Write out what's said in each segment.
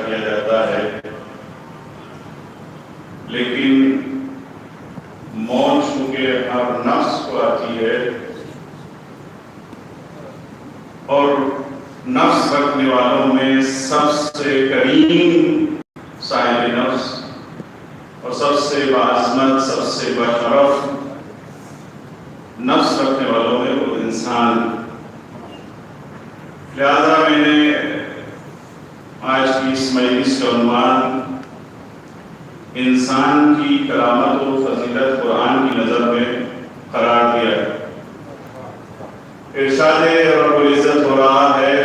کیا جاتا ہے، لیکن موت چونکہ ہر نفس کو آتی ہے اور نفس رکھنے والوں میں سب سے کریم صاحب نفس اور سب سے باعظمت، سب سے بشرف نفس رکھنے والوں میں وہ انسان. لہذا میں نے آج کی اس مجلس کا عنوان انسان کی کرامت و فضیلت قرآن کی نظر میں قرار دیا ہے. ارشاد رب العزت ہو رہا ہے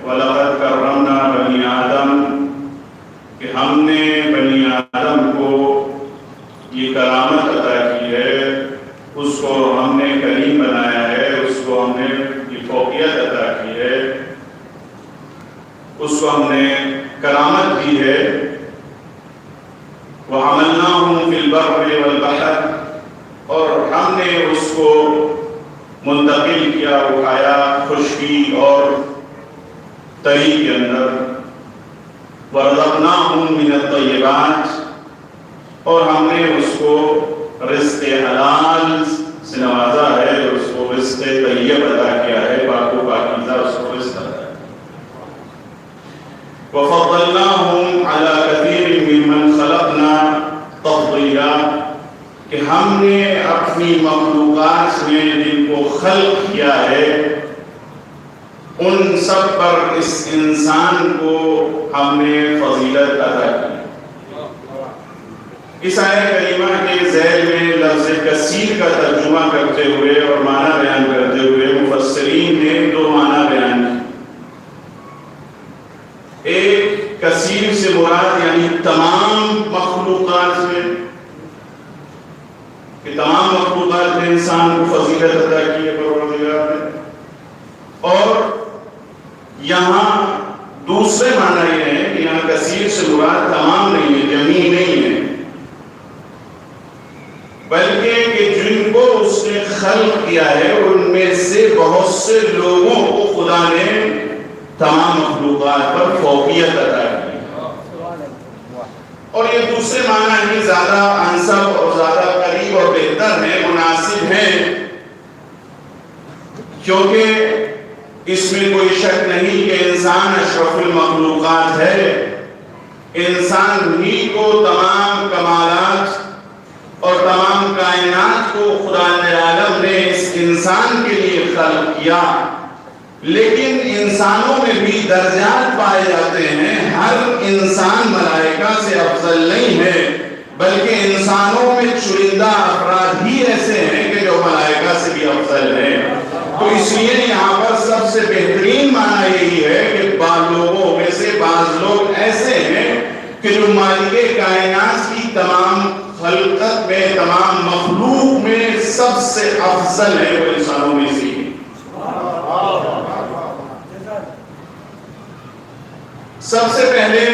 وَلَقَدْ كَرَّمْنَا بَنِي آدَمَ کہ ہم نے بنی آدم کو یہ کرامت عطا کی ہے، اس کو ہم نے کریم بنایا ہے، اس کو ہم نے یہ فوقیت عطا کی ہے، اس کو ہم نے کرامت دی ہے. وَحَمَلْنَاهُمْ فِي الْبَرِّ وَالْبَحْرِ اور ہم نے اس کو منتقل کیا، اٹھایا خشکی اور تری کے اندر. وَرَزَقْنَاهُمْ مِنَ الطَّيِّبَاتِ اور ہم نے اس کو رزق حلال سے نوازا ہے، اس کو رزق طیب عطا کیا ہے، پاک و پاکیزہ اس کو رزق عطا ہے. وَفَضَّلْنَاهُمْ عَلَى كَثِيرٍ مِّمَّنْ خَلَقْنَا تَفْضِيلًا کہ ہم نے اپنی مخلوقات میں جن کو خلق کیا ہے ان سب پر اس انسان کو ہم نے فضیلت عطا کی. اس آیت کریمہ کے ذیل میں لفظ کثیر کا ترجمہ کرتے ہوئے اور معنی بیان کرتے ہوئے مفسرین نے دو معنی بیان کی. ایک کثیر سے مراد یعنی تمام مخلوقات میں، کہ تمام مخلوقات میں انسان کو فضیلت عطا کی ہے پروردگار نے. اور یہاں دوسرے معنی یہ ہے کہ یہاں کثیر سے مراد تمام نہیں ہے، جمیع نہیں ہے، بلکہ کہ جن کو اس نے خلق کیا ہے ان میں سے بہت سے لوگوں کو خدا نے تمام مخلوقات پر فوقیت عطا کی. اور یہ دوسرے معنی ہی زیادہ انسب اور زیادہ قریب اور بہتر ہے، مناسب ہے، کیونکہ اس میں کوئی شک نہیں کہ انسان اشرف المخلوقات ہے. انسان ہی کو تمام کمالات اور تمام کائنات کو خدا عالم نے اس انسان کے لیے خلق کیا. لیکن انسانوں میں بھی درجات پائے جاتے ہیں. ہر انسان ملائکہ سے افضل نہیں ہے، بلکہ انسانوں میں چنندہ افراد ہی ایسے ہیں کہ جو ملائکہ سے بھی افضل ہیں. تو اس لیے یہاں پر سب سے بہترین معنی یہی ہے کہ بعض لوگوں میں سے بعض لوگ ایسے ہیں کہ جو مالک کائنات کی تمام خلقت میں، تمام مخلوق میں سب سے افضل ہے، وہ انسانوں میں سے. سب سے پہلے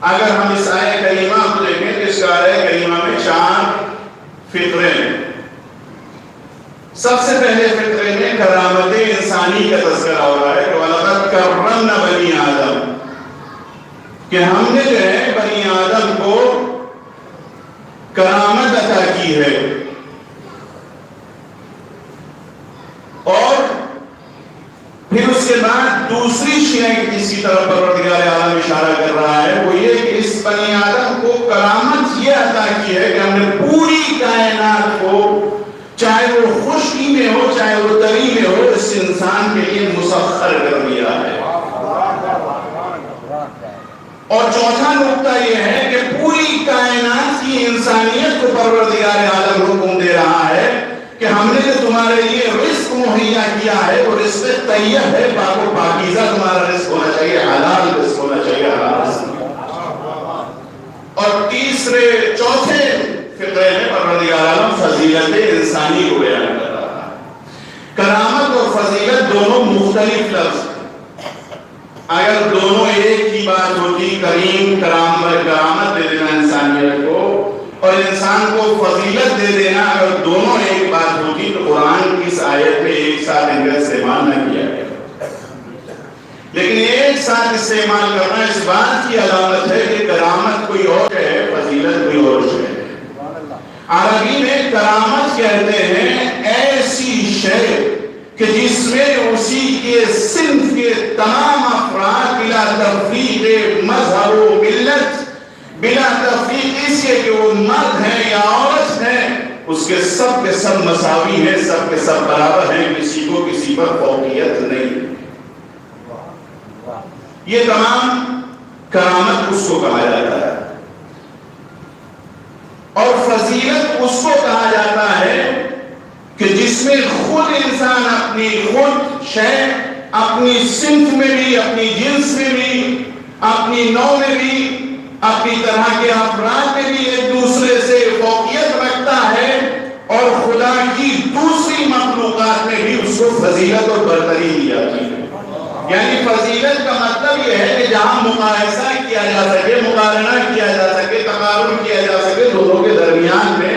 اگر ہم اس آیت کریمہ کو دیکھیں تو اس آیت کریمہ میں 4 فطرے ہیں. سب سے پہلے فطرے میں کرامت انسانی کا تذکرہ ہو رہا ہے کہ وَلَقَدْ كَرَّمْنَا بَنِي آدَمَ کہ ہم نے جو ہے بنی آدم کو کرامت عطا کی ہے. اور پھر اس کے بعد دوسری شے جس کی طرف پروردگار عالم اشارہ کر رہا ہے وہ یہ کہ اس بنی آدم کو کرامت یہ عطا کی ہے کہ ہم نے پوری کائنات کو، چاہے وہ خشکی میں ہو چاہے وہ تری میں ہو، اس انسان کے لیے مسخر کر دیا ہے. اور چوتھا نقطہ یہ ہے کہ پوری کائنات کی انسانیت کو پروردگار عالم حکم دے رہا ہے کہ ہم نے جو تمہارے لیے رزق مہیا کیا ہے وہ رزق طیب ہے، پاک و پاکیزہ تمہارا رزق ہونا چاہیے، حلال رزق ہونا چاہیے، حلال رزق. اور چوتھے فطرے میں پروردگار عالم فضیلت انسانی کو بیان کر رہا ہے. کرامت اور فضیلت دونوں مختلف لفظ. اگر دونوں ایک ہی بات ہوتی، کریم کرامت دے دینا انسانیت کو اور انسان کو فضیلت دے دینا، اگر دونوں ایک بات ہوتی تو قرآن کی اس آیت میں ایک ساتھ ان کا استعمال نہ کیا گیا. لیکن ایک ساتھ استعمال کرنا اس بات کی علامت ہے کہ کرامت کوئی اور ہے، فضیلت کوئی اور ہے۔ عربی میں کرامت کہتے ہیں ایسی شے کہ جس میں اسی کے صنف کے تمام افراد بلا تفریق مذہب و ملت، بلا تفریق اس کے وہ مرد ہیں یا عورت ہیں، اس کے سب مساوی ہیں، سب کے سب برابر ہیں، کسی کو کسی پر فوقیت نہیں۔ یہ تمام کرامت اس کو کہا جاتا ہے، اور فضیلت اس کو کہا جاتا ہے کہ جس میں خود انسان اپنی خود شے، اپنی صنف میں بھی، اپنی جنس میں بھی، اپنی نوع میں بھی، اپنی طرح کے افراد میں بھی ایک دوسرے سے فوقیت رکھتا ہے، اور خدا کی دوسری مخلوقات میں بھی اس کو فضیلت اور برتری دی جاتی ہے۔ یعنی فضیلت کا مطلب یہ ہے کہ جہاں مقایسہ کیا جا سکے، مقارنہ کیا جا سکے، تقارن کیا جا سکے دونوں کے درمیان میں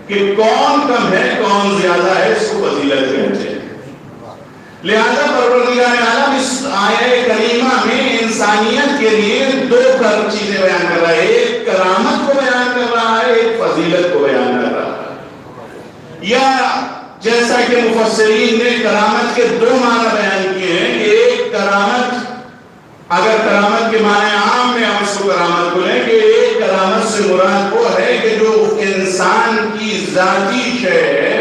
کہ کون کم ہے کون زیادہ ہے، اس کو فضیلت کہتے ہیں۔ لہذا پروردگار عالم اس آیہ کریمہ میں انسانیت کے لیے دو چیزیں بیان کر رہا ہے، ایک کرامت کو بیان کر رہا ہے، ایک فضیلت کو بیان کر رہا ہے۔ یا جیسا کہ مفسرین نے کرامت کے دو معنی بیان کیے ہیں کہ ایک کرامت، اگر کرامت کے معنی عام میں ہم اس کو کرامت بولیں کہ ایک کرامت سے مراد وہ ہے کہ جو انسان کی ذاتی شے ہے،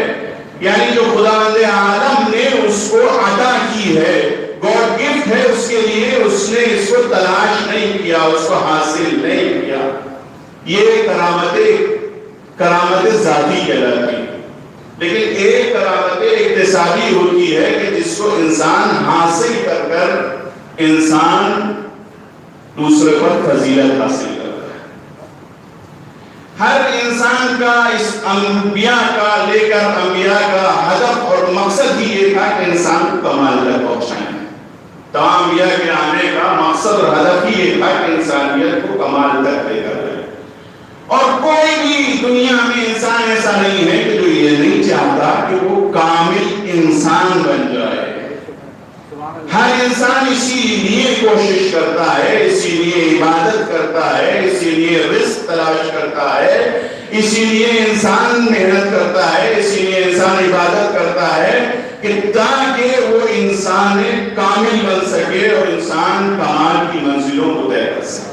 یعنی جو خداوند عالم نے اس کو عطا کی ہے، گاڈ گفٹ ہے اس کے لیے، اس نے اس کو تلاش نہیں کیا، اس کو حاصل نہیں کیا، یہ کرامت ذاتی کہلاتی ہے۔ لیکن ایک کرامت اکتسابی ہوتی ہے کہ جس کو انسان حاصل کر کر انسان دوسرے پر فضیلت حاصل کرتا ہے۔ ہر انسان کا اس انبیاء کا لے کر انبیاء کا ہدف اور مقصد ہی یہ تھا کہ انسان کو کمال تک پہنچائیں۔ تمام انبیاء کے آنے کا مقصد اور ہدف ہی یہ تھا کہ انسانیت کو کمال تک لے کر جائے، اور کوئی بھی دنیا میں انسان ایسا نہیں ہے کہ جو یہ نہیں چاہتا کہ وہ کامل انسان بن جائے۔ ہر انسان اسی لیے کوشش کرتا ہے، اسی لیے عبادت کرتا ہے، اسی لیے رزق تلاش کرتا ہے، اسی لیے انسان محنت کرتا ہے، اسی لیے انسان عبادت کرتا ہے کہ تاکہ وہ انسان کامل بن سکے اور انسان کمال کی منزلوں کو طے کر سکے۔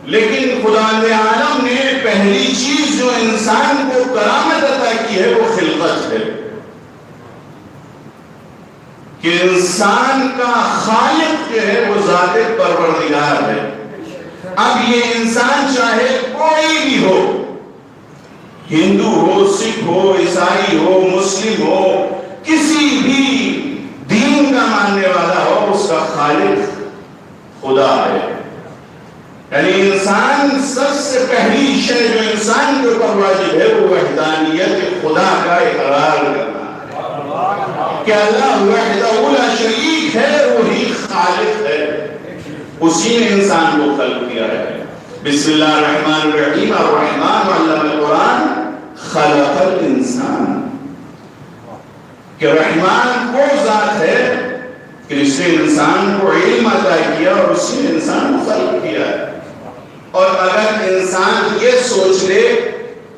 لیکن خداوند عالم نے پہلی چیز جو انسان کو کرامت عطا کی ہے وہ خلقت ہے، کہ انسان کا خالق جو ہے وہ ذات پروردگار ہے۔ اب یہ انسان چاہے کوئی بھی ہو، ہندو ہو، سکھ ہو، عیسائی ہو، مسلم ہو، کسی بھی دین کا ماننے والا ہو، اس کا خالق خدا ہے۔ یعنی انسان سب سے پہلی شے جو انسان کے اوپر واجب ہے وہ وحدانیت خدا کا اقرار کرنا ہے کہ اللہ وحدہ لا شریک ہے، وہی خالق ہے، اسی نے انسان کو خلق کیا ہے۔ بسم اللہ الرحمن الرحیم، الرحمن علم القرآن خلق الانسان، کہ رحمان وہ ذات ہے کہ اس نے انسان کو علم عطا کیا اور اس نے انسان کو خلق کیا ہے۔ اور اگر انسان یہ سوچ لے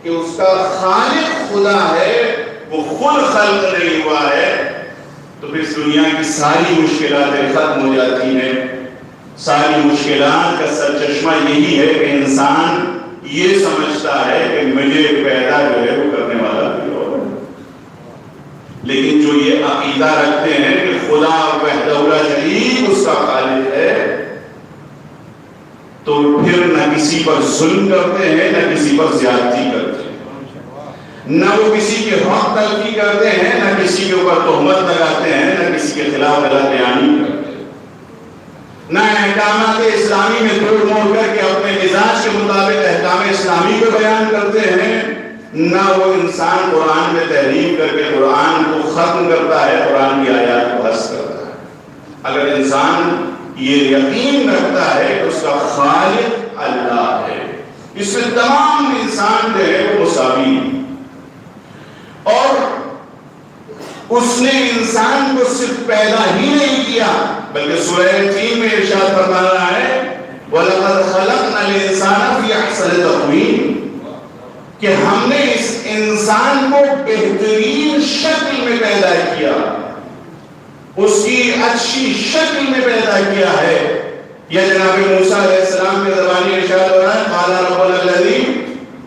کہ اس کا خالق خدا ہے، وہ خود خلق نہیں ہوا ہے، تو پھر اس دنیا کی ساری مشکلاتیں ختم ہو جاتی ہیں۔ ساری مشکلات کا سرچشمہ یہی ہے کہ انسان یہ سمجھتا ہے کہ مجھے پیدا جو ہے وہ کرنے والا بھی اور ہے۔ لیکن جو یہ عقیدہ رکھتے ہیں کہ خدا وحدہ لا شریک اس کا خالق ہے، تو پھر نہ کسی پر ظلم کرتے ہیں، نہ کسی پر زیادتی کرتے ہیں، نہ وہ کسی کے حق تلفی کرتے ہیں، نہ کسی کے اوپر تہمت لگاتے ہیں، نہ کسی کے خلاف غلط بیانی کرتے ہیں، نہ احکامات اسلامی میں توڑ موڑ کر کے اپنے مزاج کے مطابق احکام اسلامی کو بیان کرتے ہیں، نہ وہ انسان قرآن میں تحریف کر کے قرآن کو ختم کرتا ہے، قرآن کی آیات کو حذف کرتا ہے۔ اگر انسان یہ یقین رکھتا ہے کہ اس کا خالق اللہ ہے، اس میں تمام انسان جو ہے وہ مساوی ہیں، اور اس نے انسان کو صرف پیدا ہی نہیں کیا بلکہ سورہ تین میں ارشاد فرما رہا ہے وَلَقَدْ خَلَقْنَا الْإِنسَانَ فِي أَحْسَنِ تَقْوِيمٍ کہ ہم نے اس انسان کو بہترین شکل میں پیدا کیا، اس کی اچھی شکل میں پیدا کیا ہے. یہ جناب موسیٰ علیہ السلام کے زبانی ارشاد ہو رہا ہے قَالَ رَبُّنَا الَّذِي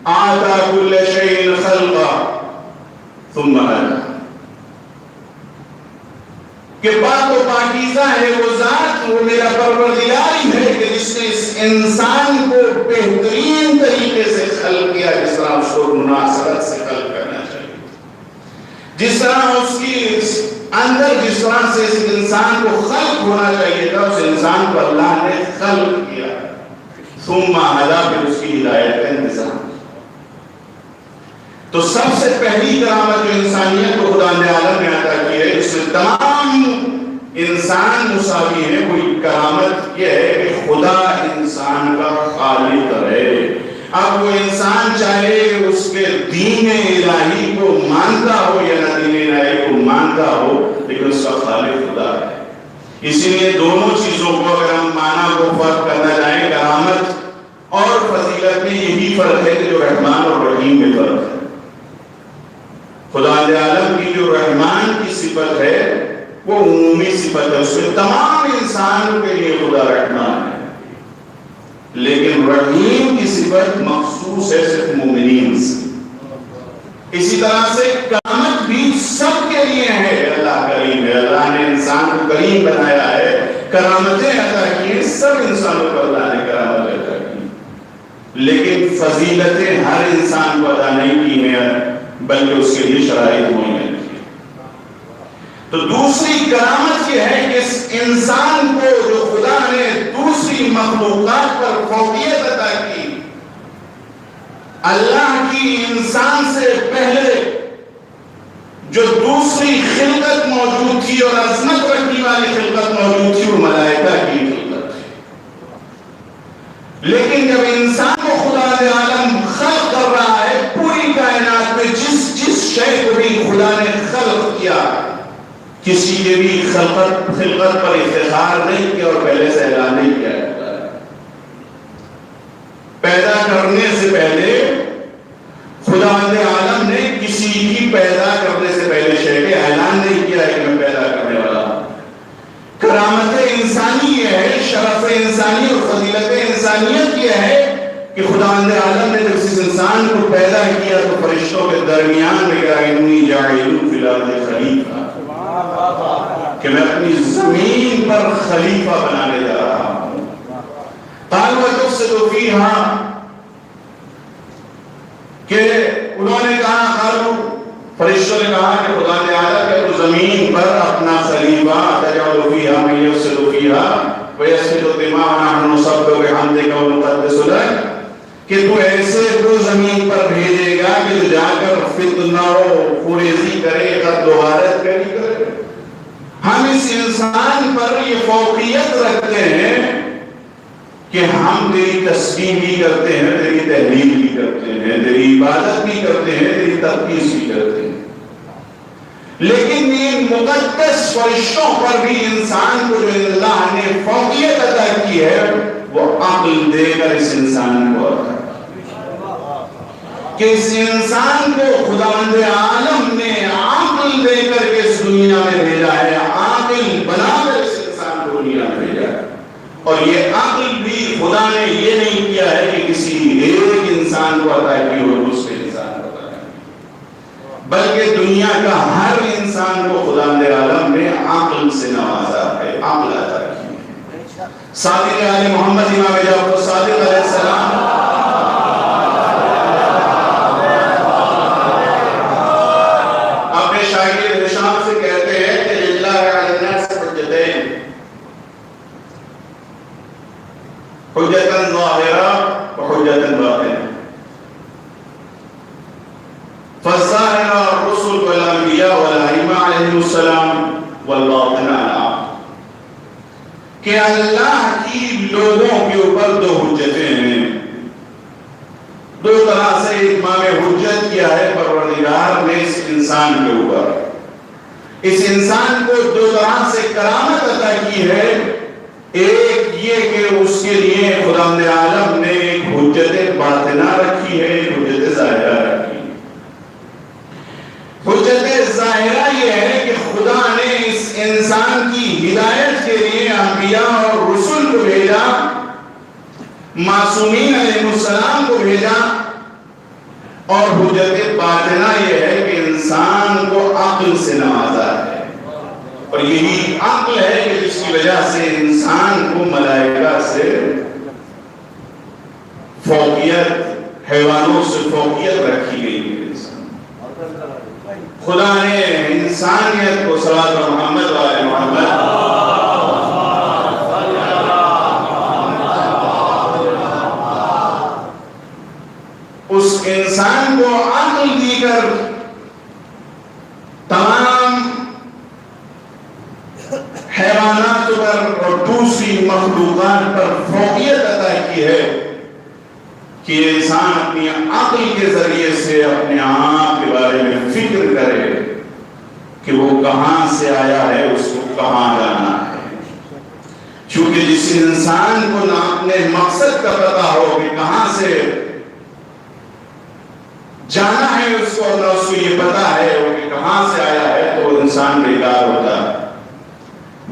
أَعْطَىٰ كُلَّ شَيْءٍ خَلْقَهُ ثُمَّ هَدَىٰ کہ پاک و پاکیزہ ہے وہ ذات، وہ میرا پروردگار ہی ہے کہ جس نے اس انسان کو بہترین طریقے سے خلق کیا، جس طرح اس کو مناسبت سے خلق کرنا چاہیے، جس طرح اس کی اندر جس طرح سے اس انسان کو خلق ہونا چاہیے تھا اس انسان کو اللہ نے خلق کیا. ثم ہدیٰ پھر اس کی ہدایت کا انتظام. تو سب سے پہلی کرامت جو انسانیت کو خدا نے عالم میں عطا کی ہے، جس میں تمام انسان مساوی ہیں، وہی کرامت یہ ہے کہ خدا انسان کا خالق ہے. اب وہ انسان چاہے اس کے دین الہی کو مانتا ہو یا نہ دین الہی کو مانتا ہو، لیکن اس کا خالق خدا ہے. اسی لیے دونوں چیزوں کو اگر ہم معنی کو فرق کرنا چاہیں، کرامت اور فضیلت میں یہی فرق ہے کہ جو رحمان اور رحیم میں فرق ہے. خدا عالم کی جو رحمان کی صفت ہے وہ عمومی صفت ہے، اس میں تمام انسانوں کے لیے خدا رحمان ہے، لیکن رحیم کی صفت مخصوص ہے صرف مومنین سے. اسی طرح سے کرامت بھی سب کے لیے ہے. اللہ کریم ہے، اللہ نے انسان کو کریم بنایا ہے، کرامتیں عطا کی ہیں سب انسانوں کو اللہ نے کرامت عطا کی، لیکن فضیلتیں ہر انسان کو عطا نہیں کی ہیں بلکہ اس کے لیے شرائط معین کی. تو دوسری کرامت یہ ہے کہ اس انسان کو جو خدا نے دوسری مخلوقات پر فوقیت عطا کی، اللہ کی انسان سے پہلے جو دوسری خلقت موجود تھی اور عظمت رکھنے والی خلقت موجود تھی وہ ملائکہ کی خلقت تھی. لیکن جب انسان کو خدا عالم خلق کر رہا ہے، پوری کائنات میں جس شے کو بھی خدا نے خلق کیا، کسی کے بھی خلقت پر افتخار نہیں کیا اور پہلے سے اعلان نہیں کیا. پیدا کرنے سے پہلے خدا عالم نے کسی کی پیدا کرنے سے پہلے شے کے اعلان نہیں کیا ہے کہ میں پیدا کرنے والا ہوں. کرامت انسانی یہ ہے، شرف انسانی اور فضیلت انسانیت یہ ہے کہ خدا عالم نے جب اس انسان کو پیدا کیا تو فرشتوں کے درمیان میں کہا انی جاعل فی الارض خلیفہ، کہ میں اپنی زمین پر خلیفہ بنانے جا رہا ہوں. قالوا تفسد فیہا، کہ انہوں نے کہا، قالوا فرشتوں نے کہا کہ خدا عالم کہ تو زمین پر اپنا خلیفہ تجعل فیہا من یفسد فیہا ویسفک الدماء ونحن نسبح بحمدک ونقدس لک، کہ تو ایسے کو زمین پر بھیجے گا کہ تو جا کر فتنہ و خوریزی کرے، قتل و غارت کرے. ہم اس انسان پر یہ فوقیت رکھتے ہیں کہ ہم تیری تسبیح بھی کرتے ہیں، تیری تحلیل بھی کرتے ہیں، تیری عبادت بھی کرتے ہیں، تیری تقدیس بھی کرتے ہیں، لیکن ان مقدس فرشتوں پر بھی انسان کو جو اللہ نے فوقیت عطا کی ہے وہ عقل دے کر اس انسان کو عطا کہ اس انسان کو خداوند عالم نے عقل دے کر کے اس دنیا میں بھیجا ہے، عاقل بنا کر اس انسان کو دنیا میں بھیجا ہے. اور یہ عقل بھی خدا نے یہ نہیں کیا ہے کہ کسی ایک انسان کو عطا کی اور دوسرے انسان کو عطا کی، بلکہ دنیا کا ہر انسان کو خداوند عالم نے عقل سے نوازا ہے، عقل عطا کی ہے. صادق آل محمد امام جعفر صادق علیہ السلام اپنے شاگرد ہشام سے کہتے ہیں کہ للہ علی الناس حجتین، حجتاً ظاہرہ و حجتاً باطنہ، فالظاہرہ الرسل والانبیاء والائمہ علیہم السلام والباطنہ العام، کہ اللہ کی لوگوں کے اوپر دو حجتیں ہیں. دو طرح سے اتمام حجت کیا ہے پروردگار نے اس انسان کے اوپر. اس انسان کو دو طرح سے کرامت عطا کی ہے. ایک یہ کہ اس کے لیے خداوند عالم نے ایک حجت باطنہ رکھی ہے، ایک حجت ظاہرہ رکھی ہے. حجت ظاہرہ یہ ہے کہ خدا نے اس انسان کی ہدایت کے لیے انبیاء اور رسول کو بھیجا، معصومین علیہ السلام کو بھیجا. اور حجت باطنہ یہ ہے کہ انسان کو عقل سے نوازا ہے، اور یہی عقل ہے کہ جس کی وجہ سے انسان کو ملائکہ سے فوقیت، حیوانوں سے فوقیت رکھی گئی ہے. خدا نے انسانیت کو صلوات محمد و آل محمد اس انسان کو عقل دی کر تمام حیوانات پر اور دوسری مخلوقات پر فوقیت عطا کی ہے کہ انسان اپنی عقل کے ذریعے سے اپنے آپ کے بارے میں فکر کرے کہ وہ کہاں سے آیا ہے، اس کو کہاں جانا ہے. چونکہ جس انسان کو نہ اپنے مقصد کا پتہ ہو کہ کہاں سے جانا ہے، اس کو نہ اس کو یہ پتا ہے کہ کہاں سے آیا ہے، تو وہ انسان بیکار ہوتا ہے.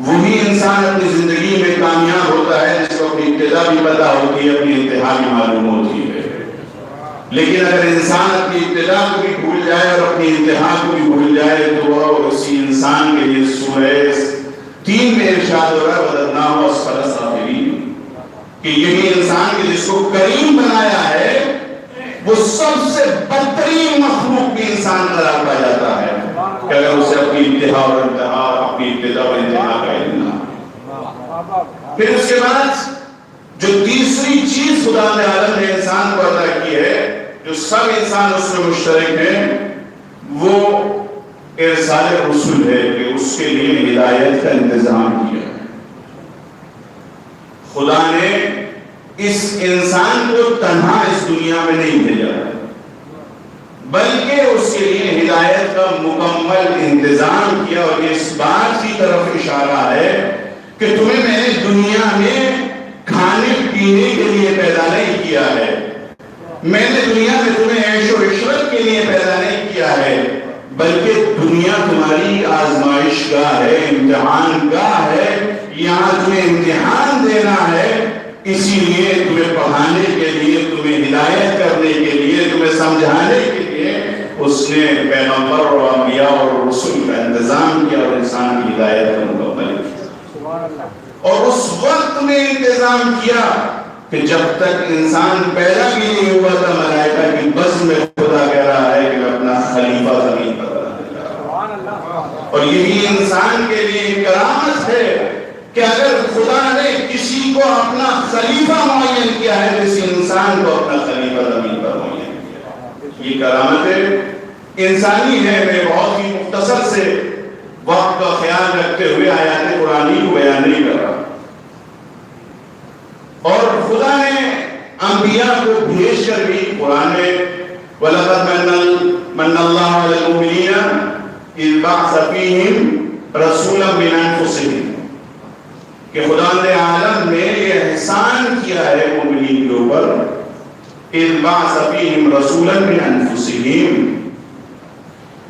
وہی انسان اپنی زندگی میں کامیاب ہوتا ہے جس کو اپنی ابتدا بھی پتا ہوتی ہے، اپنی انتہا بھی معلوم ہوتی ہے. لیکن اگر انسان اپنی ابتدا کو بھی بھول جائے اور اپنی انتہا کو بھی بھول جائے تو وہ اسی انسان کے لیے سورہ 3 میں ارشاد ہو رہا ہے وَدَدْنَاهُ أَسْفَلَ سَافِلِينَ کہ یہی انسان کے جس کو کریم بنایا ہے وہ سب سے بدترین مخلوق بھی انسان قرار پا جاتا ہے کہ اگر اسے اپنی انتہا اور انتہا، اپنی ابتدا اور انتہا کا علم نہ. پھر اس کے بعد جو تیسری چیز خدا نے عالم نے انسان کو عطا کی ہے، جو سب انسان اس میں مشترک ہیں، وہ ارسال رسول ہے کہ اس کے لیے ہدایت کا انتظام کیا. خدا نے اس انسان کو تنہا اس دنیا میں نہیں بھیجا بلکہ اس کے لیے ہدایت کا مکمل انتظام کیا. اور یہ اس بات کی طرف اشارہ ہے کہ تمہیں میں نے دنیا میں کھانے پینے کے لیے پیدا نہیں کیا ہے، میں نے دنیا میں تمہیں عیش و عشرت کے لیے پیدا نہیں کیا ہے، بلکہ دنیا تمہاری آزمائش گاہ ہے، امتحان گاہ ہے. یہاں تمہیں امتحان دینا ہے، اسی لیے تمہیں پڑھانے کے لیے، تمہیں ہدایت کرنے کے لیے، تمہیں سمجھانے کے لیے اس نے پیغمبر اور انبیاء اور رسول کا انتظام کیا اور انسان کی ہدایت کا مکمل کیا. اور اس وقت میں انتظام کیا کہ جب تک انسان پیدا بھی نہیں ہوا تھا ملائکہ کی بزم میں خدا کہہ رہا ہے کہ میں اپنا خلیفہ زمین پر بنا دے گا. اور یہی انسان کے لیے کرامت ہے کہ اگر خدا نے کسی کو اپنا خلیفہ معین کیا ہے تو اس انسان کو اپنا خلیفہ زمین پر معین کیا. یہ کرامت ہے انسانی ہے. میں بہت ہی مختصر سے وقت کا خیال رکھتے ہوئے آیات قرآنی کو بیان نہیں کر رہا. اور خدا نے انبیاء کو بھیج کر بھی قرآن میں وَلَقَدْ مَنَّ اللَّهُ عَلَى الْمُؤْمِنِينَ إِذْ بَعَثَ فِيهِمْ رَسُولًا مِنْ أَنفُسِهِمْ کہ خدا نے عالم نے یہ احسان کیا ہے مومنین کے اوپر. إِذْ بَعَثَ فِيهِمْ رَسُولًا مِنْ أَنفُسِهِمْ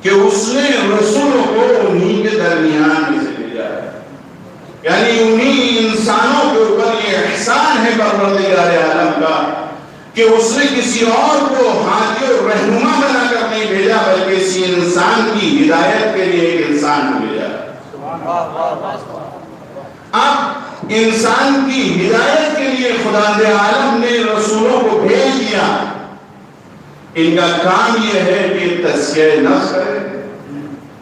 کہ اس نے رسولوں کو انہی کے درمیان میں سے بھیجا ہے. یعنی انہی انسانوں کے اوپر یہ احسان ہے پروردگار عالم کا کہ اس نے کسی اور کو ہادی اور رہنما بنا کر نہیں بھیجا بلکہ اسی انسان کی ہدایت کے لیے ایک انسان کو بھیجا. اب انسان کی ہدایت کے لیے خدا عالم نے رسولوں کو بھیج دیا. ان کا کام یہ ہے کہ تزکیہ نفس کرے.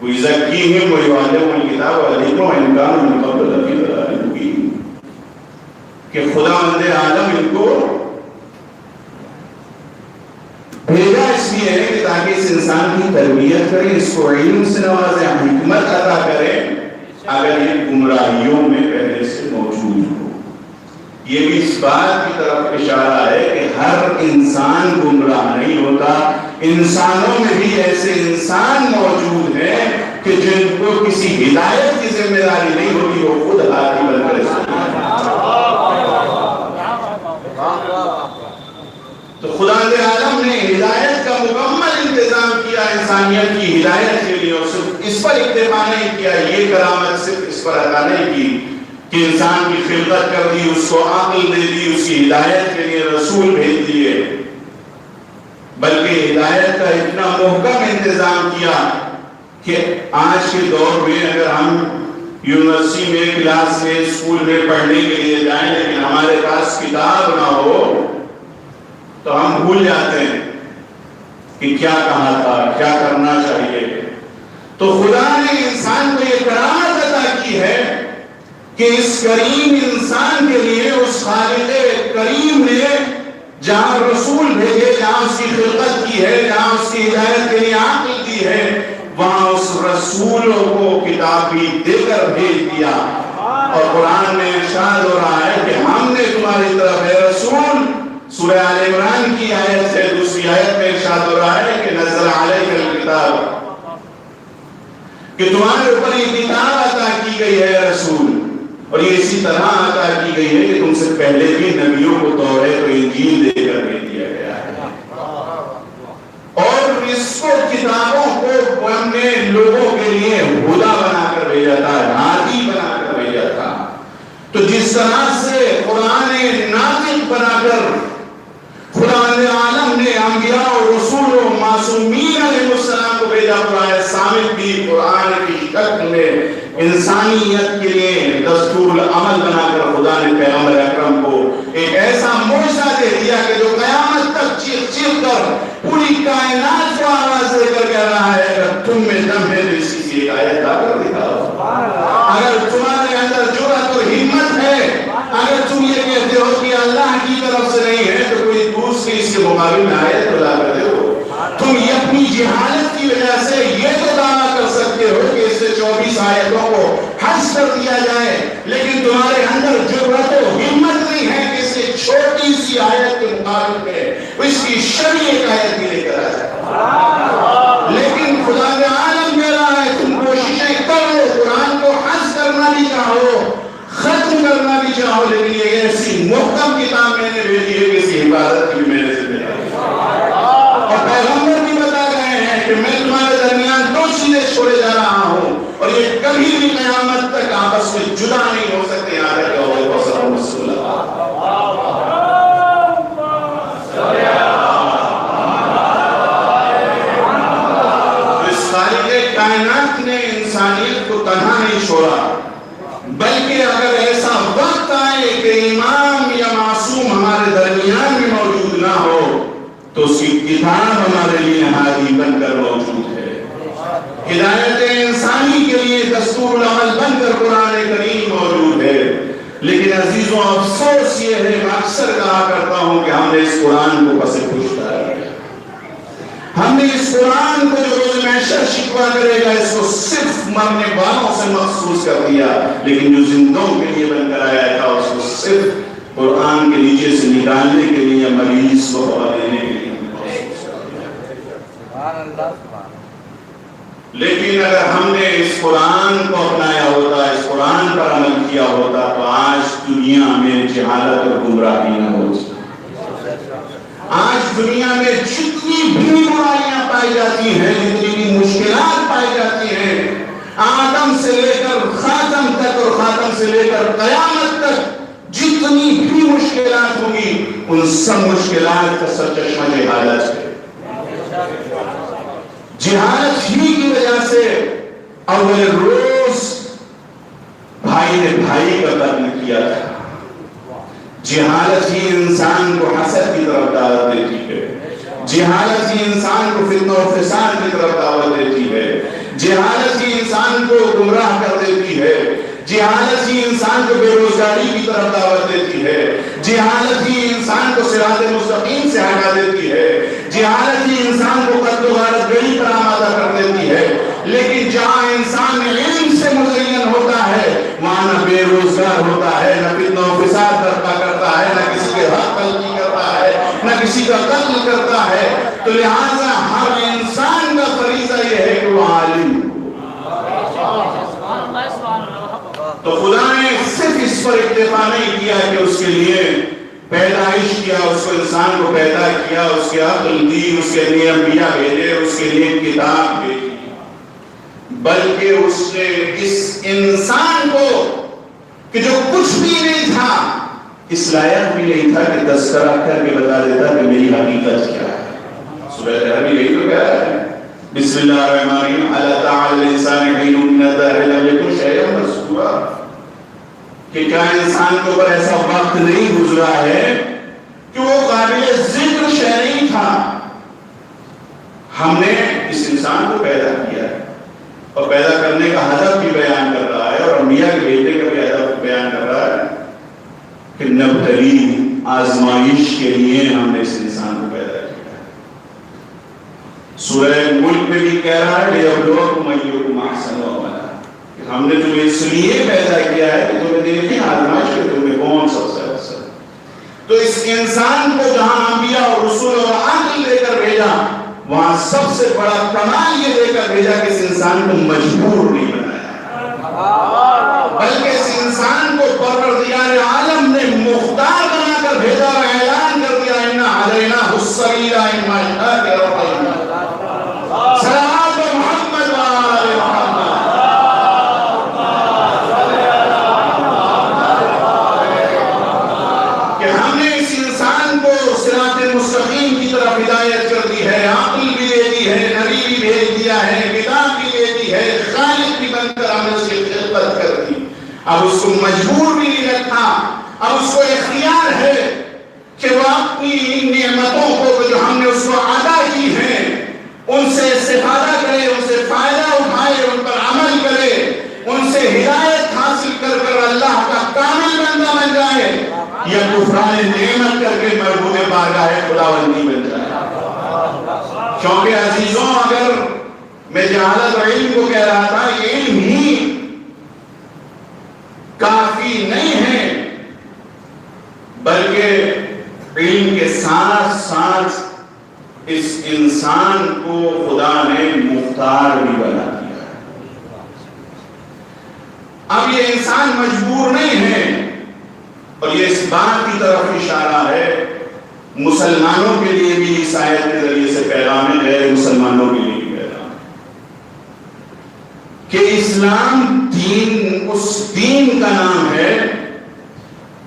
وَيُزَكِّيهِمْ وَيُعَلِّمُهُمُ الْكِتَابَ وَالْحِكْمَةَ وَإِنْ كَانُوا مِنْ قَبْلُ لَفِي ضَلَالٍ مُبِينٍ کہ خداوند عالم ان کو بھیجا اس لیے ہے کہ تاکہ اس انسان کی تربیت کریں، اس کو علم سے نوازیں، حکمت عطا کریں اگر یہ گمراہیوں میں پہلے سے موجود ہو. یہ بھی اس بات کی طرف اشارہ ہے کہ ہر انسان گمراہ نہیں ہوتا. انسانوں میں بھی ایسے انسان موجود ہیں کہ جن کو کسی ہدایت کی ذمہ داری نہیں ہوتی وہ خود ہاتھی بن کر تو خدا عالم نے ہدایت کا مکمل انتظام کیا انسانیت کی ہدایت کے لیے، اور صرف اس پر اکتفا نہیں کیا، یہ کرامت صرف اس پر عطا نہیں کی کہ انسان کی خلقت کر دی، اس کو عقل دے دی، اس کی ہدایت کے لیے رسول بھیج دیے، بلکہ ہدایت کا اتنا محکم انتظام کیا کہ آج کے دور میں اگر ہم یونیورسٹی میں، کلاس میں، اسکول میں پڑھنے کے لیے جائیں لیکن ہمارے پاس کتاب نہ ہو تو ہم بھول جاتے ہیں کہ کیا کہا تھا، کیا کرنا چاہیے۔ تو خدا نے انسان کو یہ کرامت عطا کی ہے کہ اس کریم انسان کے لیے اس خالق کریم نے جہاں رسول بھیجے، جہاں اس کی خلقت کی ہے، جہاں اس کی ہدایت کے لیے عقل دی ہے، وہاں اس رسولوں کو کتاب بھی دے کر بھیج دیا۔ اور قرآن میں ارشاد ہو رہا ہے کہ ہم نے تمہاری طرف ہے رسول، سورہ آل عمران کی آیت سے دوسری آیت میں ارشاد ہو رہا ہے کہ نزل علیک الکتاب، کہ تمہارے اوپر یہ کتاب عطا کی گئی ہے رسول، اور یہ اسی طرح عطا کی گئی ہے کہ تم سے پہلے بھی نبیوں کو توریت و انجیل دے کر بھیج دیا گیا ہے، اور اس کو کتابوں کو ہم نے لوگوں کے لیے ہدا بنا کر بھیجا تھا، ہادی بنا کر بھیجا تھا۔ تو جس طرح سے قرآن ناطق بنا کر خدا عالم نے انبیاء اور رسول و معصومین علیہ السلام کو بھیجا، قرآن سامد بھی قرآن کی شکل میں انسانیت کے لیے دستور العمل بنا کر خدا نے پیغمبر اکرم کو ایک ایسا معجزہ دے دیا کہ جو قیامت تک چیخ چیخ کر پوری کائنات کو آواز دے کر کہہ رہا ہے اگر تم میں دم ہے تو اسی سے ایک آیت لا کر دکھاؤ، اگر تمہارے اندر جرأت اور ہمت ہے، اگر تم یہ کہتے ہو کہ اللہ کی طرف سے نہیں ہے تو کوئی دوسری اس کے مقابل میں آیت لا کر دے ہو۔ تم یہ اپنی جہالت کی وجہ سے یہ تو دعویٰ کر سکتے ہو کہ اس سے 24 آیتوں کو حذف کر دیا جائے، لیکن تمہارے اندر جرأت و ہمت نہیں ہے کہ اس سے چھوٹی سی آیت کے مقابل میں اس کی شرعی ایک آیت بھی لے کر آ جائے۔ لیکن خدا عالم کہہ رہا ہے تم کوششیں کرو، قرآن کو حذف کرنا بھی چاہو، ختم کرنا بھی چاہو، لیکن یہ ایسی محکم کتاب میں نے بھیجی ہے کہ اس کی حفاظت کی میں نے ذمہ داری، اور پیغمبر بھی بتا رہے ہیں کہ میں تمہارے درمیان دو چیزیں چھوڑے جا رہا ہوں اور یہ کبھی بھی قیامت تک آپس میں جدا نہیں ہو سکتے، یہاں تک کہ رسول اللہ۔ اس خالق کائنات نے انسانیت کو تنہا نہیں چھوڑا، بلکہ اگر ایسا وقت آئے کہ امام یا معصوم ہمارے درمیان میں موجود نہ ہو تو اس کی کتاب ہمارے لیے ہادی بن کر موجود ہے، ہدایت انسانی کے لیے دستور العمل بن کر قرآن کریم موجود ہے۔ لیکن عزیزوں افسوس یہ ہے، میں اکثر کہا کرتا ہوں کہ ہم نے اس قرآن کو پس پشت ڈال دیا، ہم نے اس قرآن کو جو روز محشر شکوا کرے گا اس کو صرف مرنے والوں سے مخصوص کر دیا، لیکن جو زندوں کے لیے بن کر آیا تھا اس کو صرف قرآن کے نیچے سے نکالنے کے لیے، مریض کو ہوا دینے کے لیے مخصوص کر دیا۔ لیکن اگر ہم نے اس قرآن کو اپنایا ہوتا، اس قرآن پر عمل کیا ہوتا تو آج دنیا میں جہالت اور گمراہی نہ ہوتی۔ آج دنیا میں جتنی بھی برائیاں پائی جاتی ہیں، جتنی بھی مشکلات پائی جاتی ہیں، آدم سے لے کر خاتم تک اور خاتم سے لے کر قیامت تک جتنی بھی مشکلات ہوں گی ان سب مشکلات کا سرچشمہ جہالت ہے۔ جہالت ہی کی وجہ سے اول روز بھائی نے بھائی کا قتل کیا تھا، جہالت ہی انسان کو حسد کی طرف دعوت دیتی ہے، جہالت ہی انسان کو فتنہ و فساد کی طرف دعوت دیتی ہے، جہالت ہی انسان کو گمراہ کر دیتی ہے، جہالت ہی انسان کو بے روزگاری کی طرف دعوت دیتی ہے، جہالت ہی انسان کو صراط مستقیم سے ہٹا دیتی ہے، جہالت ہی انسان کو قتل و غارت گری پر آمادہ کر دیتی ہے۔ لیکن جہاں انسان علم سے مزین ہوتا ہے وہاں نہ بے روزگار ہوتا ہے، نہ فتنہ و فساد برپا کرتا ہے، نہ کسی کے حق تلفی کرتا ہے، نہ کسی کا قتل کرتا ہے۔ تو لہٰذا ہر انسان کا فریضہ یہ ہے کہ وہ عالم ہو، تو خدا نے صرف اس پر اکتفا نہیں کیا کہ اس کے لیے پیدائش کیا، اس کو انسان کو پیدا کیا، اس کے عقل دی، اس کے لیے انبیاء بھیجے، اس کے لیے کتاب بھیجی، بلکہ اس نے اس انسان کو کہ جو کچھ بھی نہیں تھا، اس لائق بھی نہیں تھا کہ تذکرہ کر کے بتا دیتا کہ میری حقیقت کیا ہے۔ سورہ کہف یہی تو کہہ رہا ہے، بسم اللہ الرحمن الرحیم، الا تعالی الانسان حین من الدہر لم یکن شیئا مذکورا، کہ کیا انسان کے اوپر ایسا وقت نہیں گزرا ہے کہ وہ قابل ذکر شے نہیں تھا۔ ہم نے اس انسان کو پیدا کیا ہے اور پیدا کرنے کا ہدف بھی بیان کر رہا ہے، اور انبیاء کے بھیجنے کا بھی ہدف بیان کر رہا ہے کہ نبتلی، آزمائش کے لیے ہم نے اس انسان کو پیدا کیا ہے۔ سورہ ملک میں بھی کہہ رہا ہے لِيَبْلُوَكُمْ أَيُّكُمْ أَحْسَنُ عَمَلًا، کہ ہم نے تمہیں اس لیے پیدا کیا ہے کہ تمہیں دیکھیں آزمائش کہ تمہیں کون سب سے احسن۔ تو اس انسان کو جہاں انبیاء اور رسول اور عقل لے کر بھیجا، وہاں سب سے بڑا کمال یہ دے کر بھیجا کہ اس انسان کو مجبور نہیں بنایا، بلکہ اس انسان کو پروردگار عالم نے مختار بنا کر بھیجا اور اعلان کر دیا اِنَّا عَلَيْنَا السَّبِيلَ إِمَّا شَاكِرًا وَإِمَّا صلوات محمد وآل محمد۔ کہ ہم نے اس انسان کو صراط مستقیم کی طرف ہدایت کر دی ہے، عقل بھی دے دی ہے، نبی بھی بھیج دیا ہے، کتاب بھی دے دی ہے، خالق بھی بن کر ہم نے اس کی خدمت کر دی۔ اب اس کو مجبور بھی نہیں رکھا، اب اس کو اختیار ہے کہ وہ اپنی نعمتوں کو جو ہم نے اس کو عطا کی ہیں ان سے استفادہ کرے، ان سے فائدہ اٹھائے، ان پر عمل کرے، ان سے ہدایت حاصل کر کر اللہ کا کامل بندہ بن جائے، یا کفران نعمت کر کے مربوط بارگاہ خداوندی بن جائے۔ کیونکہ عزیزوں، اگر میں جہالت اور علم کو کہہ رہا تھا، یہ علم ہی کافی نہیں ہے، بلکہ علم کے ساتھ ساتھ اس انسان کو خدا نے مختار بھی بنا دیا ہے۔ اب یہ انسان مجبور نہیں ہے، اور یہ اس بات کی طرف اشارہ ہے مسلمانوں کے لیے بھی اس آیت کے ذریعے سے پیغام ہے، غیر مسلمانوں کے لیے بھی پیغام ہے کہ اسلام دین اس دین کا نام ہے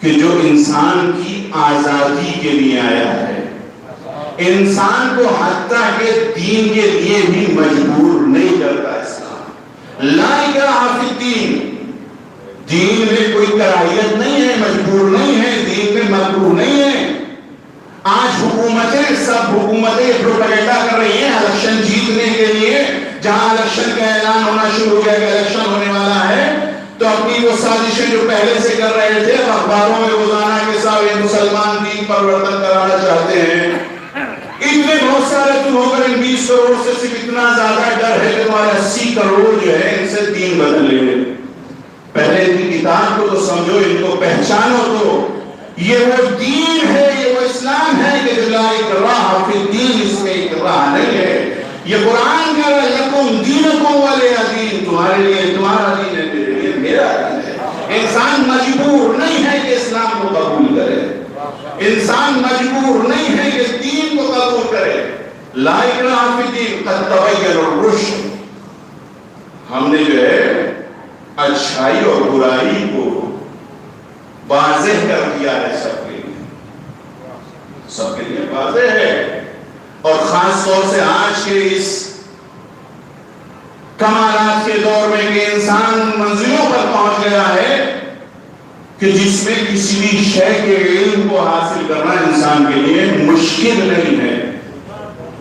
کہ جو انسان کی آزادی کے لیے آیا ہے، انسان کو حتیٰ کہ دین کے لیے بھی مجبور نہیں کرتا اسلام۔ لا اکراہ فی الدین، دین میں کوئی کراہیت نہیں ہے، مجبور نہیں ہے، دین میں مکروہ نہیں ہے۔ آج حکومتیں، سب حکومتیں پروپیگنڈا کر رہی ہیں الیکشن جیتنے کے لیے، جہاں الیکشن کا اعلان ہونا شروع ہو گیا کہ الیکشن ہونے والا ہے، تو اپنی وہ سازشیں جو پہلے سے کر رہے تھے اخباروں میں روزانہ کے ساتھ یہ مسلمان دین پرورتن کرانا چاہتے ہیں۔ اتنے بہت سارے تو ہو کر ان 20 کروڑ سے صرف اتنا زیادہ ڈر ہے کہ تمہارے 80 کروڑ جو ہے ان سے دین بدل لیں گے۔ پہلے ان کی کتاب کو تو سمجھو، ان کو پہچانو، تو یہ وہ دین ہے، یہ وہ اسلام ہے کہ لا اکراہ فی الدین، اس میں اکراہ نہیں ہے۔ یہ قرآن کہہ رہا ہے لکم دینکم ولی دین، تمہارے لیے تمہارا دین ہے، میرے لیے میرا دین ہے۔ انسان مجبور نہیں ہے کہ اسلام کو قبول کرے، انسان مجبور نہیں ہے کہ دین کو قبول کرے۔ لا اکراہ فی الدین قد تبین الرشد، ہم نے جو ہے اچھائی اور برائی کو واضح کر دیا ہے، سب کے لیے واضح ہے۔ اور خاص طور سے آج کے اس کمالات کے دور میں کہ انسان منزلوں پر پہنچ گیا ہے کہ جس میں کسی بھی شے کے علم کو حاصل کرنا انسان کے لیے مشکل نہیں ہے،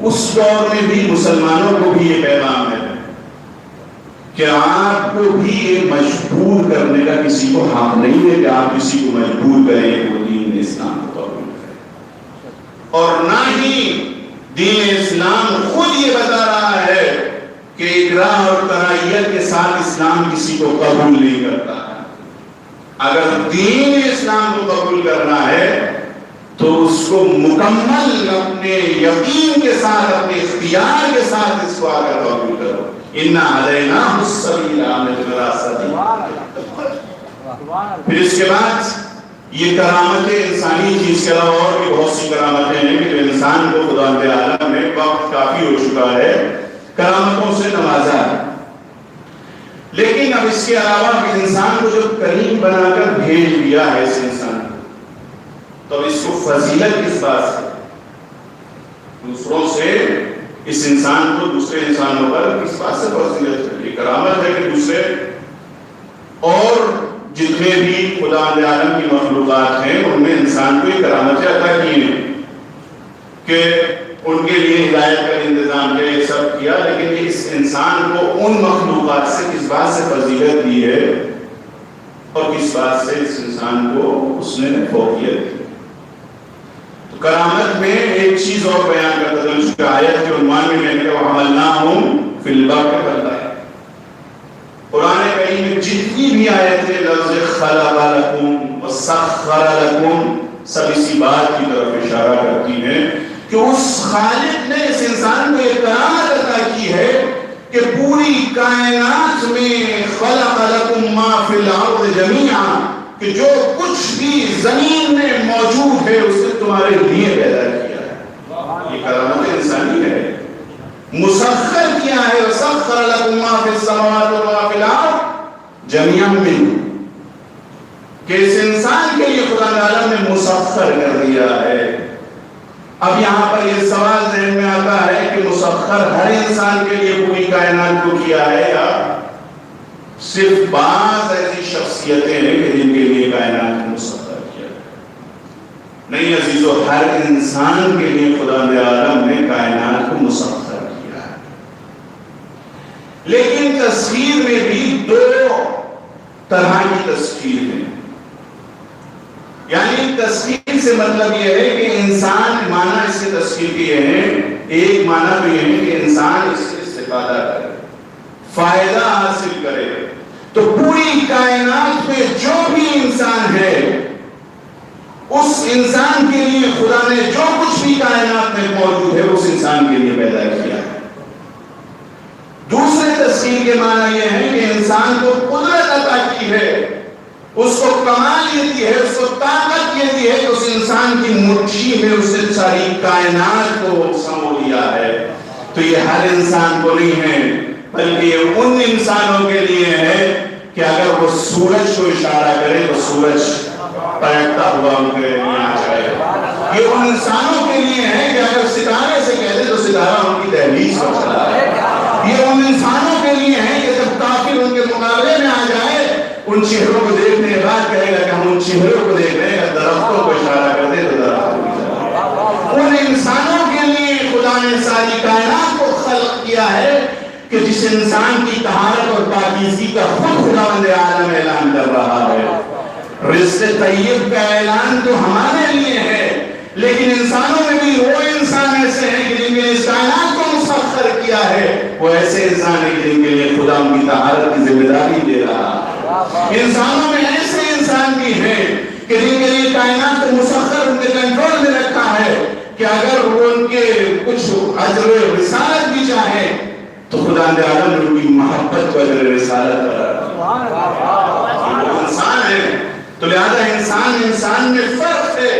اس دور میں بھی مسلمانوں کو بھی یہ پیغام ہے کہ آپ کو بھی یہ مجبور کرنے کا کسی کو حق نہیں ہے کہ آپ کسی کو مجبور کریں کہ وہ دین اسلام کو قبول کریں، اور نہ ہی دین اسلام خود یہ بتا رہا ہے کہ اکراہ اور کراہیت کے ساتھ اسلام کسی کو قبول نہیں کرتا ہے۔ اگر دین اسلام کو قبول کرنا ہے تو اس کو مکمل اپنے یقین کے ساتھ، اپنے اختیار کے ساتھ اس کو آ کر قبول کرو۔ اِنَّا عَلَيْنَا السَّبِيلَ، پھر اس کے بعد یہ کرامتیں انسانی چیز کے علاوہ اور بھی بہت سی کرامتیں ہیں کہ جو انسان کو خدا عالم میں وقت کافی ہو چکا ہے کرامتوں سے نوازا ہے، لیکن اب اس کے علاوہ انسان کو جب کریم بنا کر بھیج دیا ہے اس انسان کو، تو اس کو فضیلت کس بات سے، دوسروں سے اس انسان کو دوسرے انسانوں پر کس بات سے فضیلت ہے؟ یہ کرامت ہے کہ دوسرے اور جتنے بھی خدا عالم کی مخلوقات ہیں ان میں انسان کو یہ کرامتیں عطا کی ہیں کہ ان کے لیے ہدایت کا انتظام کیا، یہ سب کیا، لیکن اس انسان کو ان مخلوقات سے کس بات سے فضیلت دی ہے اور کس بات سے اس انسان کو اس نے فوقیت دی۔ تو کرامت میں ایک چیز اور بیان کرتا تھا، اس کی آیت کے عنوان میں نے کہا وَحَمَلْنَاهُمْ فِي الْبَرِّ وَالْبَحْرِ۔ قرآن کریم میں جتنی بھی آیتیں لفظ خلق لکم وسخر لکم سب اسی بات کی طرف اشارہ کرتی ہیں کہ اس خالق نے اس انسان کو یہ کرامت عطا کی ہے کہ پوری کائنات میں خلق لکم ما فی الارض جمیعا، کہ جو کچھ بھی زمین میں موجود ہے اسے تمہارے لیے پیدا کیا ہے۔ یہ کرامت انسانی ہے، مسخر کیا ہے، وسخر لکم ما فی السماوات وما فی الارض جمیعا منہ، کہ اس انسان کے لیے خدا عالم نے مسخر کر دیا ہے۔ اب یہاں پر یہ سوال ذہن میں آتا ہے کہ مسخر ہر انسان کے لیے پوری کائنات کو کیا ہے یا صرف بعض ایسی شخصیتیں ہیں کہ جن کے لیے کائنات کو مسخر کیا ہے؟ نہیں عزیزو، ہر انسان کے لیے خدا عالم نے کائنات کو مسخر کیا ہے، لیکن تسخیر میں بھی دو طرح کی تسخیر ہے۔ یعنی تسخیر سے مطلب یہ ہے کہ انسان، معنی اس سے تسخیر کیے ہیں، ایک معنی تو یہ ہے کہ انسان اس سے استفادہ کرے، فائدہ حاصل کرے۔ تو پوری کائنات میں جو بھی انسان ہے اس انسان کے لیے خدا نے جو کچھ بھی کائنات میں موجود ہے اس انسان کے لیے پیدا کیا ہے۔ دوسرے تسخیر کے معنی یہ ہے کہ انسان کو قدرت عطا کی ہے، اس کو کمال یہ دی ہے، اس کو طاقت یہ دی ہے کہ اس انسان کی مٹھی میں اس نے ساری کائنات کو سمو لیا ہے۔ تو یہ ہر انسان کو نہیں ہے، بلکہ یہ ان انسانوں کے لیے ہے کہ اگر وہ سورج کو اشارہ کرے تو سورج پلٹتا ہوا ان کے لیے آ جائے۔ یہ ان انسانوں کے لیے ہے کہ اگر ستارے سے کہتے تو ستارہ ان کی دہلیز پر چلا ہے۔ یہ ان انسانوں کے لیے ہے کہ جب کافر ان کے مقابلے میں آ جائے ان چہروں کو دیکھنے کے بعد کہے گا کہ ہم ان چہروں کو دیکھ رہے ہیں، درختوں کو اشارہ کر دے تو درختوں کی طرف۔ ان انسانوں کے لیے خدا نے ساری کائنات کو خلق کیا ہے کہ جس انسان کی طہارت اور پاکیزگی کا خود خداوند عالم اعلان کر رہا ہے۔ رزق طیب کا اعلان تو ہمارے لیے ہے، لیکن انسانوں میں بھی وہ انسان ایسے ہیں کہ جن نے اس کائنات کو مسخر کیا ہے، وہ ایسے انسان ہیں کہ جن کے لیے خدا ان کی طہارت کی ذمہ داری دے رہا ہے۔ انسانوں میں ایسے انسان بھی ہیں کہ جن کے لیے کائنات کو مسخر ان کے کنٹرول میں رکھا ہے کہ اگر وہ ان کے کچھ اجر رسالت بھی چاہے تو خدا عالم نے ان کی محبت کو اجر رسالت انسان ہے۔ تو لہذا انسان میں فرق ہے،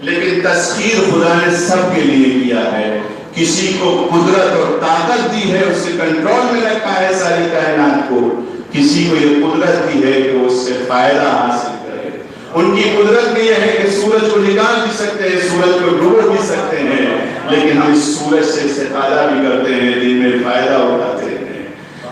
لیکن تسخیر خدا نے سب کے لیے کیا ہے۔ کسی کو قدرت اور طاقت دی ہے، اس سے کنٹرول میں رکھا ہے ساری کائنات کو، کسی کو یہ قدرت دی ہے کہ وہ اس سے فائدہ حاصل کرے۔ ان کی قدرت بھی یہ ہے کہ سورج کو نکال بھی سکتے ہیں، سورج کو ڈوب بھی سکتے ہیں، لیکن ہم اس سورج سے استفادہ بھی کرتے ہیں، دن میں فائدہ اٹھاتے ہیں۔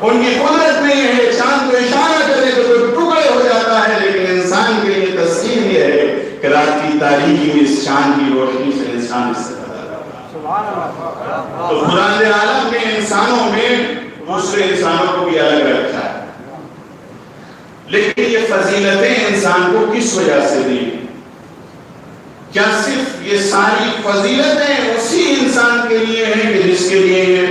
ان کی قدرت میں یہ ہے چاند کو اشارہ کرے تو ٹکڑے ہو جاتا ہے، لیکن انسان کے لیے تسخیر یہ ہے کہ رات کی تاریکی میں اس چاند کی روشنی سے انسان استفادہ کرتا ہے۔ تو خدا عالم نے انسانوں میں دوسرے انسانوں کو بھی الگ رکھا ہے، لیکن یہ فضیلتیں انسان کو کس وجہ سے دی؟ کیا صرف یہ ساری فضیلتیں اسی انسان کے لیے ہیں کہ جس کے لیے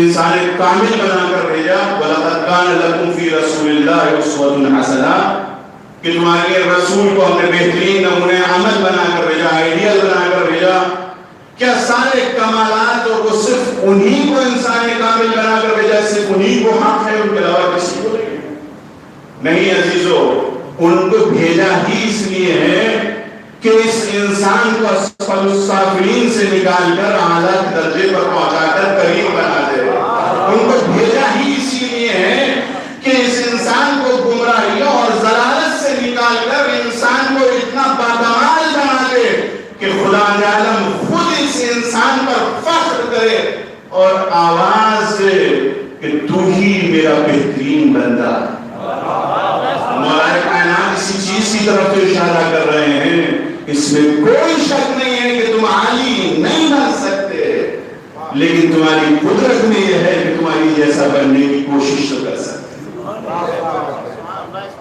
انسان کامل بنا کر بھیجا؟ وَلَقَدْ كَانَ لَكُمْ فِي رَسُولِ اللَّهِ أُسْوَةٌ حَسَنَةٌ، کہ تمہارے رسول کو ہم نے بہترین نمونہ عمل بنا کر بھیجا، آئیڈیل بنا کر بھیجا۔ کیا سارے کمالات اور وہ صرف انہی کو انسان کامل بنا کر بھیجا، صرف انہی کو حق ہے، ان کے علاوہ کسی کو نہیں؟ نہیں عزیزو، ان کو بھیجا ہی اس لیے ہے کہ اس انسان کو اسفل السافلین سے نکال کر اعلیٰ درجے پر پہنچا کر کریم بنا دے۔ ان کو بھیجا ہی اسی لیے ہے کہ اس انسان کو گمراہیوں اور ضلالت سے نکال کر انسان کو اتنا بادمال بنا دے کہ خدا عالم خود اس انسان پر فخر کرے اور آواز دے کہ تو ہی میرا بہترین بندہ۔ مولا کائنات اسی چیز کی طرف تو اشارہ کر رہے ہیں، اس میں کوئی شک نہیں ہے کہ تم عالی نہیں بن سکتے، لیکن تمہاری قدرت میں یہ ہے کہ تمہاری جیسا بننے کی کوشش تو کر سکتے۔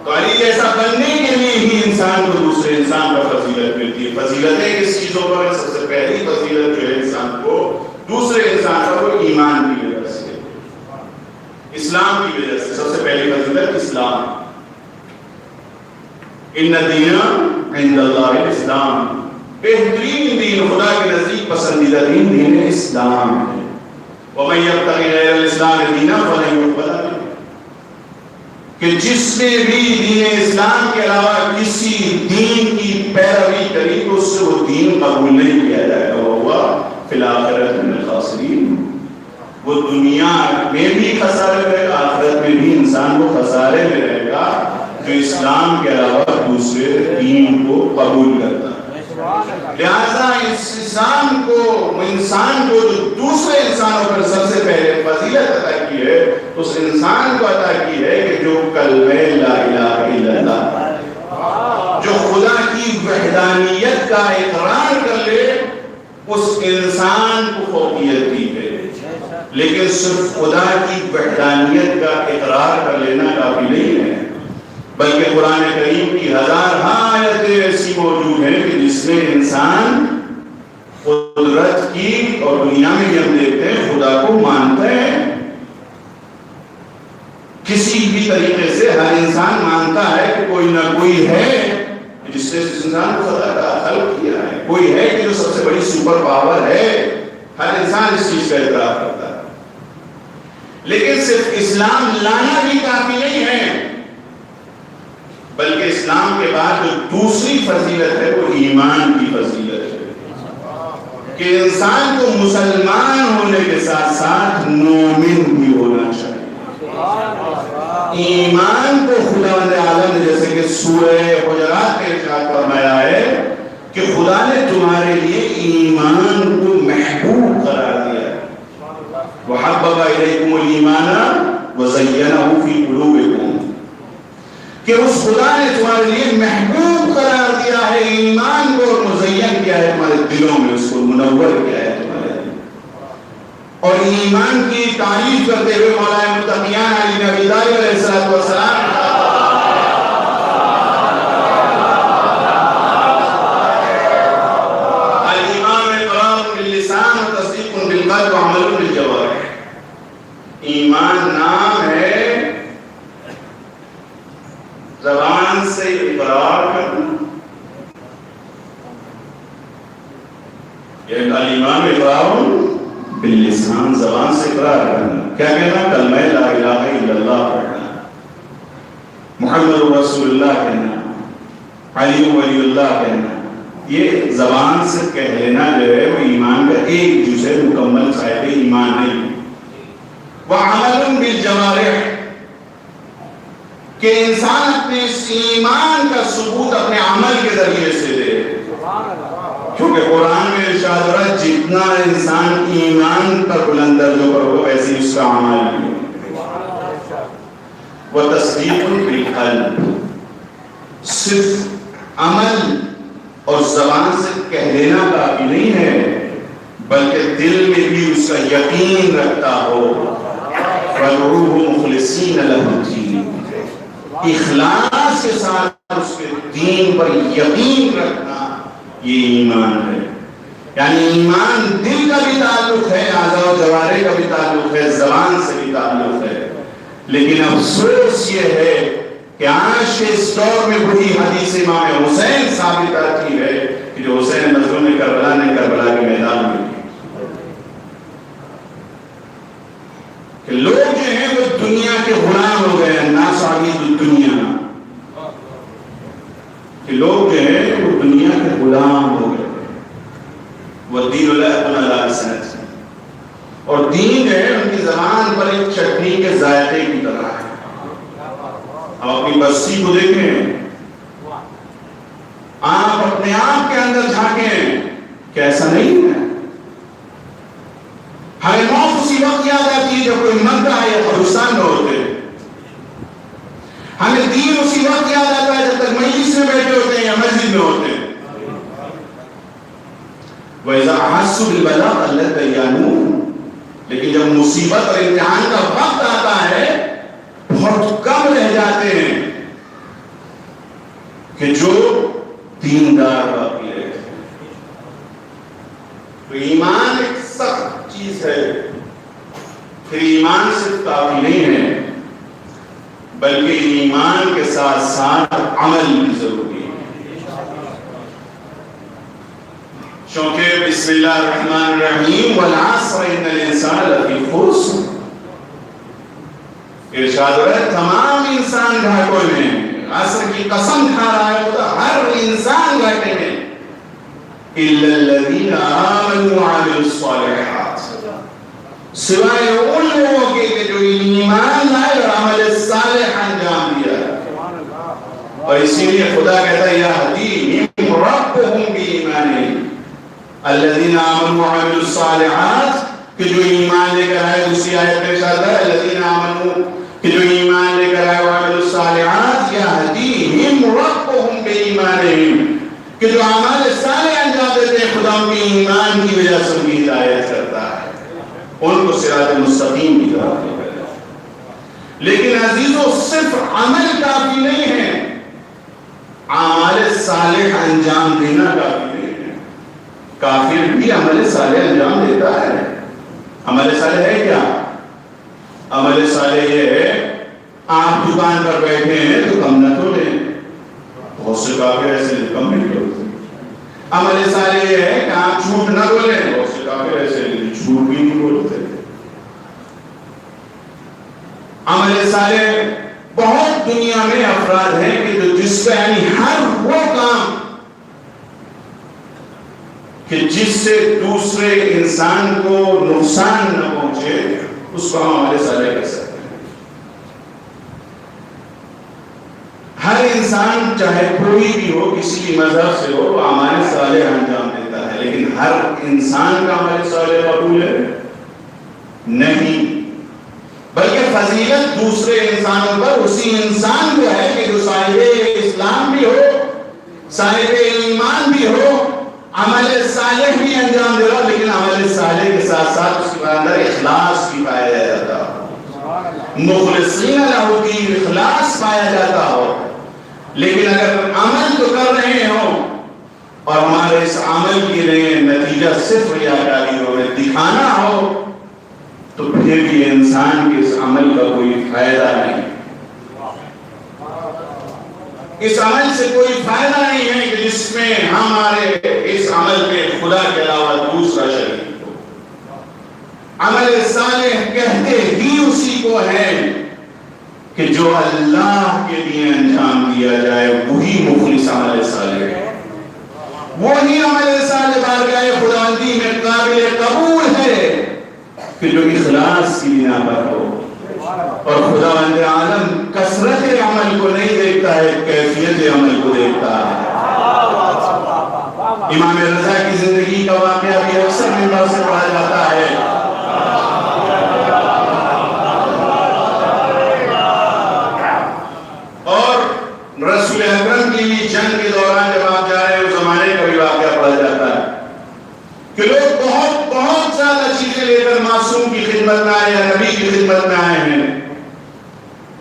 تمہاری جیسا بننے کے لیے ہی انسان کو دوسرے انسان پر فضیلت ملتی ہے۔ فضیلتیں کس چیزوں پر؟ سب سے پہلی فضیلت جو ہے انسان کو دوسرے انسان پر وہ ایمان کی وجہ سے، اسلام کی وجہ سے۔ سب سے پہلی فضیلت اسلام، ان الدین عند اللہ الاسلام، بہترین دین خدا کے نزدیک پسندیدہ دین اسلام ہے۔ وَمَن يَبْتَغِ غَيْرَ الْإِسْلَامِ دِينًا فَلَن يُقْبَلَ مِنْهُ، کہ جس نے بھی دین اسلام کے علاوہ کسی دین کی پیروی کری تو اس سے وہ دین قبول نہیں کیا جائے گا، وَهُوَ فِي الْآخِرَةِ مِنَ الْخَاسِرِينَ، وہ دنیا میں بھی خسارے میں، آخرت میں بھی انسان کو خسارے میں رہے گا جو اسلام کے علاوہ دوسرے دین کو قبول کرتا ہے۔ لہذا اس اسلام کو، انسان کو جو دوسرے انسانوں پر سب سے پہلے فضیلت عطا کی ہے، اس انسان کو عطا کی ہے کہ جو کلمہ لا الہ الا اللہ، جو خدا کی وحدانیت کا اقرار کر لے، اس انسان کو فوقیت دی ہے۔ لیکن صرف خدا کی وحدانیت کا اقرار کر لینا کافی نہیں ہے، بلکہ قرآن کریم کی ہزارہا آیتیں ایسی موجود ہیں کہ جس میں انسان قدرت کی، اور دنیا میں بھی ہم دیکھتے ہیں خدا کو مانتا ہے کسی بھی طریقے سے، ہر انسان مانتا ہے کہ کوئی نہ کوئی ہے جس نے اس انسان کو خدا کا خلق کیا ہے، کوئی ہے کہ جو سب سے بڑی سپر پاور ہے، ہر انسان اس چیز کا اعتراف کرتا ہے۔ لیکن صرف اسلام لانا بھی کافی نہیں ہے، بلکہ اسلام کے بعد جو دوسری فضیلت ہے وہ ایمان کی فضیلت ہے، کہ انسان کو مسلمان ہونے کے ساتھ ساتھ مومن بھی ہونا چاہیے۔ ایمان کو خداوند عالم نے جیسے کہ سورہ حجرات میں ارشاد فرمایا ہے کہ خدا نے تمہارے لیے ایمان کو محبوب قرار دیا ہے، وَحَبَّبَ إِلَيْكُمُ الْإِيمَانَ وَزَيَّنَهُ فِي قُلُوبِكُمْ، کہ اس خدا نے تمہارے لیے محبوب قرار دیا ہے ایمان کو، اور مزین کیا ہے تمہارے دلوں میں، اس کو منور کیا ہے تمہارے دل۔ اور ایمان کی تعریف کرتے ہوئے مولا متقیان علی بن ابی طالب علیہ السلام الایمان اقرار باللسان وتصدیق بالقلب وعمل بالجوارح، ایمان نام ہے زبان سے اقرار کرنا، یہ الایمان اقرار باللسان، زبان سے اقرار کرنا، کیا کہنا؟ کلمہ لا الہ الا اللہ پڑھنا، محمد رسول اللہ کہنا، علی ولی اللہ کہنا، یہ زبان سے کہہ لینا جو ہے وہ ایمان کا ایک جز ہے، مکمل صاحب ایمان نہیں۔ وعمل بالجوارح، کہ انسان اپنے اس ایمان کا ثبوت اپنے عمل کے ذریعے سے دے، کیونکہ قرآن میں ارشاد ہو رہا ہے جتنا انسان ایمان پر بلند درجوں پر ہو ویسے اس کا عمل بھی۔ وتصدیق بالقلب، صرف عمل اور زبان سے کہہ لینا کافی نہیں ہے، بلکہ دل میں بھی اس کا یقین رکھتا ہو۔ فَادْعُوهُ مُخْلِصِينَ لَهُ الدِّينَ، اخلاص کے ساتھ اس کے دین پر یقین رکھنا، یہ ایمان ہے۔ یعنی ایمان دل کا بھی تعلق ہے، اعضاء و جوارح کا بھی تعلق ہے، زبان سے بھی تعلق ہے، لیکن افسوس یہ ہے کہ آج کے اس دور میں وہی حدیث امام حسین ثابت آتی ہے کہ جو حسین مظلوم کربلا نے کربلا کے میدان میں کی، کہ لوگ جو ہیں وہ دنیا کے غلام ہو گئے، الناس عبید الدنیا، دین اللہ علیہ سنت، اور دین جو ہے ان کی زبان پر ایک چٹنی کے ذائقے کی طرح ہے۔ آپ اپنی بستی کو دیکھیں، آپ اپنے آپ کے اندر جھانکیں کہ ایسا نہیں ہے۔ ہمیں موت اسی وقت یاد آتی ہے جب کوئی مرتا ہے یا قبرستان میں ہوتے ہیں، ہمیں دین اسی وقت یاد آتا ہے جب تک مجلس میں بیٹھے ہوتے ہیں یا مسجد میں ہوتے ہیں۔ وَإِذَا أَحَسُّوا بِالْبَلَاءِ قَلَّتْ أَيَّامُهُمْ، لیکن جب مصیبت اور امتحان کا وقت آتا ہے بہت کم رہ جاتے ہیں کہ جو دیندار باقی رہتے ہیں۔ تو ایمان ایک سخت چیز ہے، پھر ایمان صرف کافی نہیں ہے بلکہ ایمان کے ساتھ ساتھ عمل بھی ضروری ہے۔ چونکہ بسم اللہ الرحمن الرحیم والعصر ان الانسان لفی خسر، ارشاد ہو رہا ہے تمام انسان گھاٹوں میں، عصر کی قسم کھا رہا ہے خدا، ہر انسان گھاٹے میں، الا الذین آمنوا وعملوا الصالحات، سوائے ان لوگوں کے کہ جو ایمان لائے اور عمل صالح انجام دیا۔ اور اسی لیے خدا کہتا ہے یہدیہم ربہم بایمانہم الذین آمنوا وعملوا الصالحات، کہ جو ایمان لے کر آئے، دوسری آیت میں ارشاد ہے الذین آمنوا، کہ جو ایمان لے کر آئے وعملوا الصالحات یہدیہم ربہم بایمانہم، کہ جو اعمال صالح انجام دیتے ہیں خدا ان کی ایمان کی وجہ سے ان کی ہدایت کرتا ہے، ان کو صراط مستقیم کی طرف لے کر۔ لیکن عزیزو صرف عمل کافی نہیں ہے، اعمال صالح انجام دینا کافی نہیں ہے۔ کافر بھی عمل صالح انجام دیتا ہے۔ عمل صالح ہے کیا؟ عمل صالح یہ ہے آپ دکان پر بیٹھے ہیں تو کم نہ تولیں، بہت سے کافر ایسے کم نہیں تولتے۔ عمل صالح یہ ہے کہ آپ جھوٹ نہ بولیں، بہت سے کافر ایسے جھوٹ بھی نہیں بولتے۔ عمل صالح بہت دنیا میں افراد ہیں کہ جس کا یعنی ہر وہ کام کہ جس سے دوسرے انسان کو نقصان نہ پہنچے اس کو ہم عمل صالح کہہ سکتے ہیں۔ ہر انسان چاہے کوئی بھی ہو، کسی بھی مذہب سے ہو، وہ عمل صالح انجام دیتا ہے، لیکن ہر انسان کا عمل صالح قبول ہے نہیں، بلکہ فضیلت دوسرے انسانوں پر اسی انسان کو ہے کہ جو صاحب اسلام بھی ہو، صاحب ایمان بھی ہو، عمل صالح بھی انجام دے رہا، لیکن عمل صالح کے ساتھ ساتھ اس کے اندر اخلاص بھی پایا جاتا ہو، مخلصین لہ الدین، اخلاص پایا جاتا ہو۔ لیکن اگر عمل تو کر رہے ہو اور ہمارے اس عمل کے لیے نتیجہ صرف ریاکاری ہو، دکھانا ہو، تو پھر بھی انسان کے اس عمل کا کوئی فائدہ نہیں۔ اس عمل سے کوئی فائدہ نہیں ہے کہ جس میں ہمارے اس عمل پہ خدا کے علاوہ دوسرا شریک ہو۔ عمل صالح کہتے ہی اسی کو ہے کہ جو اللہ کے لیے انجام دیا جائے وہی مخلص عمل صالح ہے، وہی عمل صالح بارگاہ خداوندی میں قابل قبول ہے کہ جو اخلاص کی بنا پر ہو۔ اور خداوند عالم کثرت عمل کو نہیں دیکھتا ہے، کیفیت عمل کو دیکھتا ہے۔ امام رضا کی زندگی کا واقعہ بھی اکثر منبر سے پڑھا جاتا ہے۔ اور رسول اکرم کی بھی جنگ کے دوران جب آپ جا رہے ہیں اس زمانے کا بھی واقعہ پڑھا جاتا ہے کہ لوگ بہت زیادہ چیزیں لے کر معصوم کی خدمت میں آئے یا نبی کی خدمت میں آئے ہیں،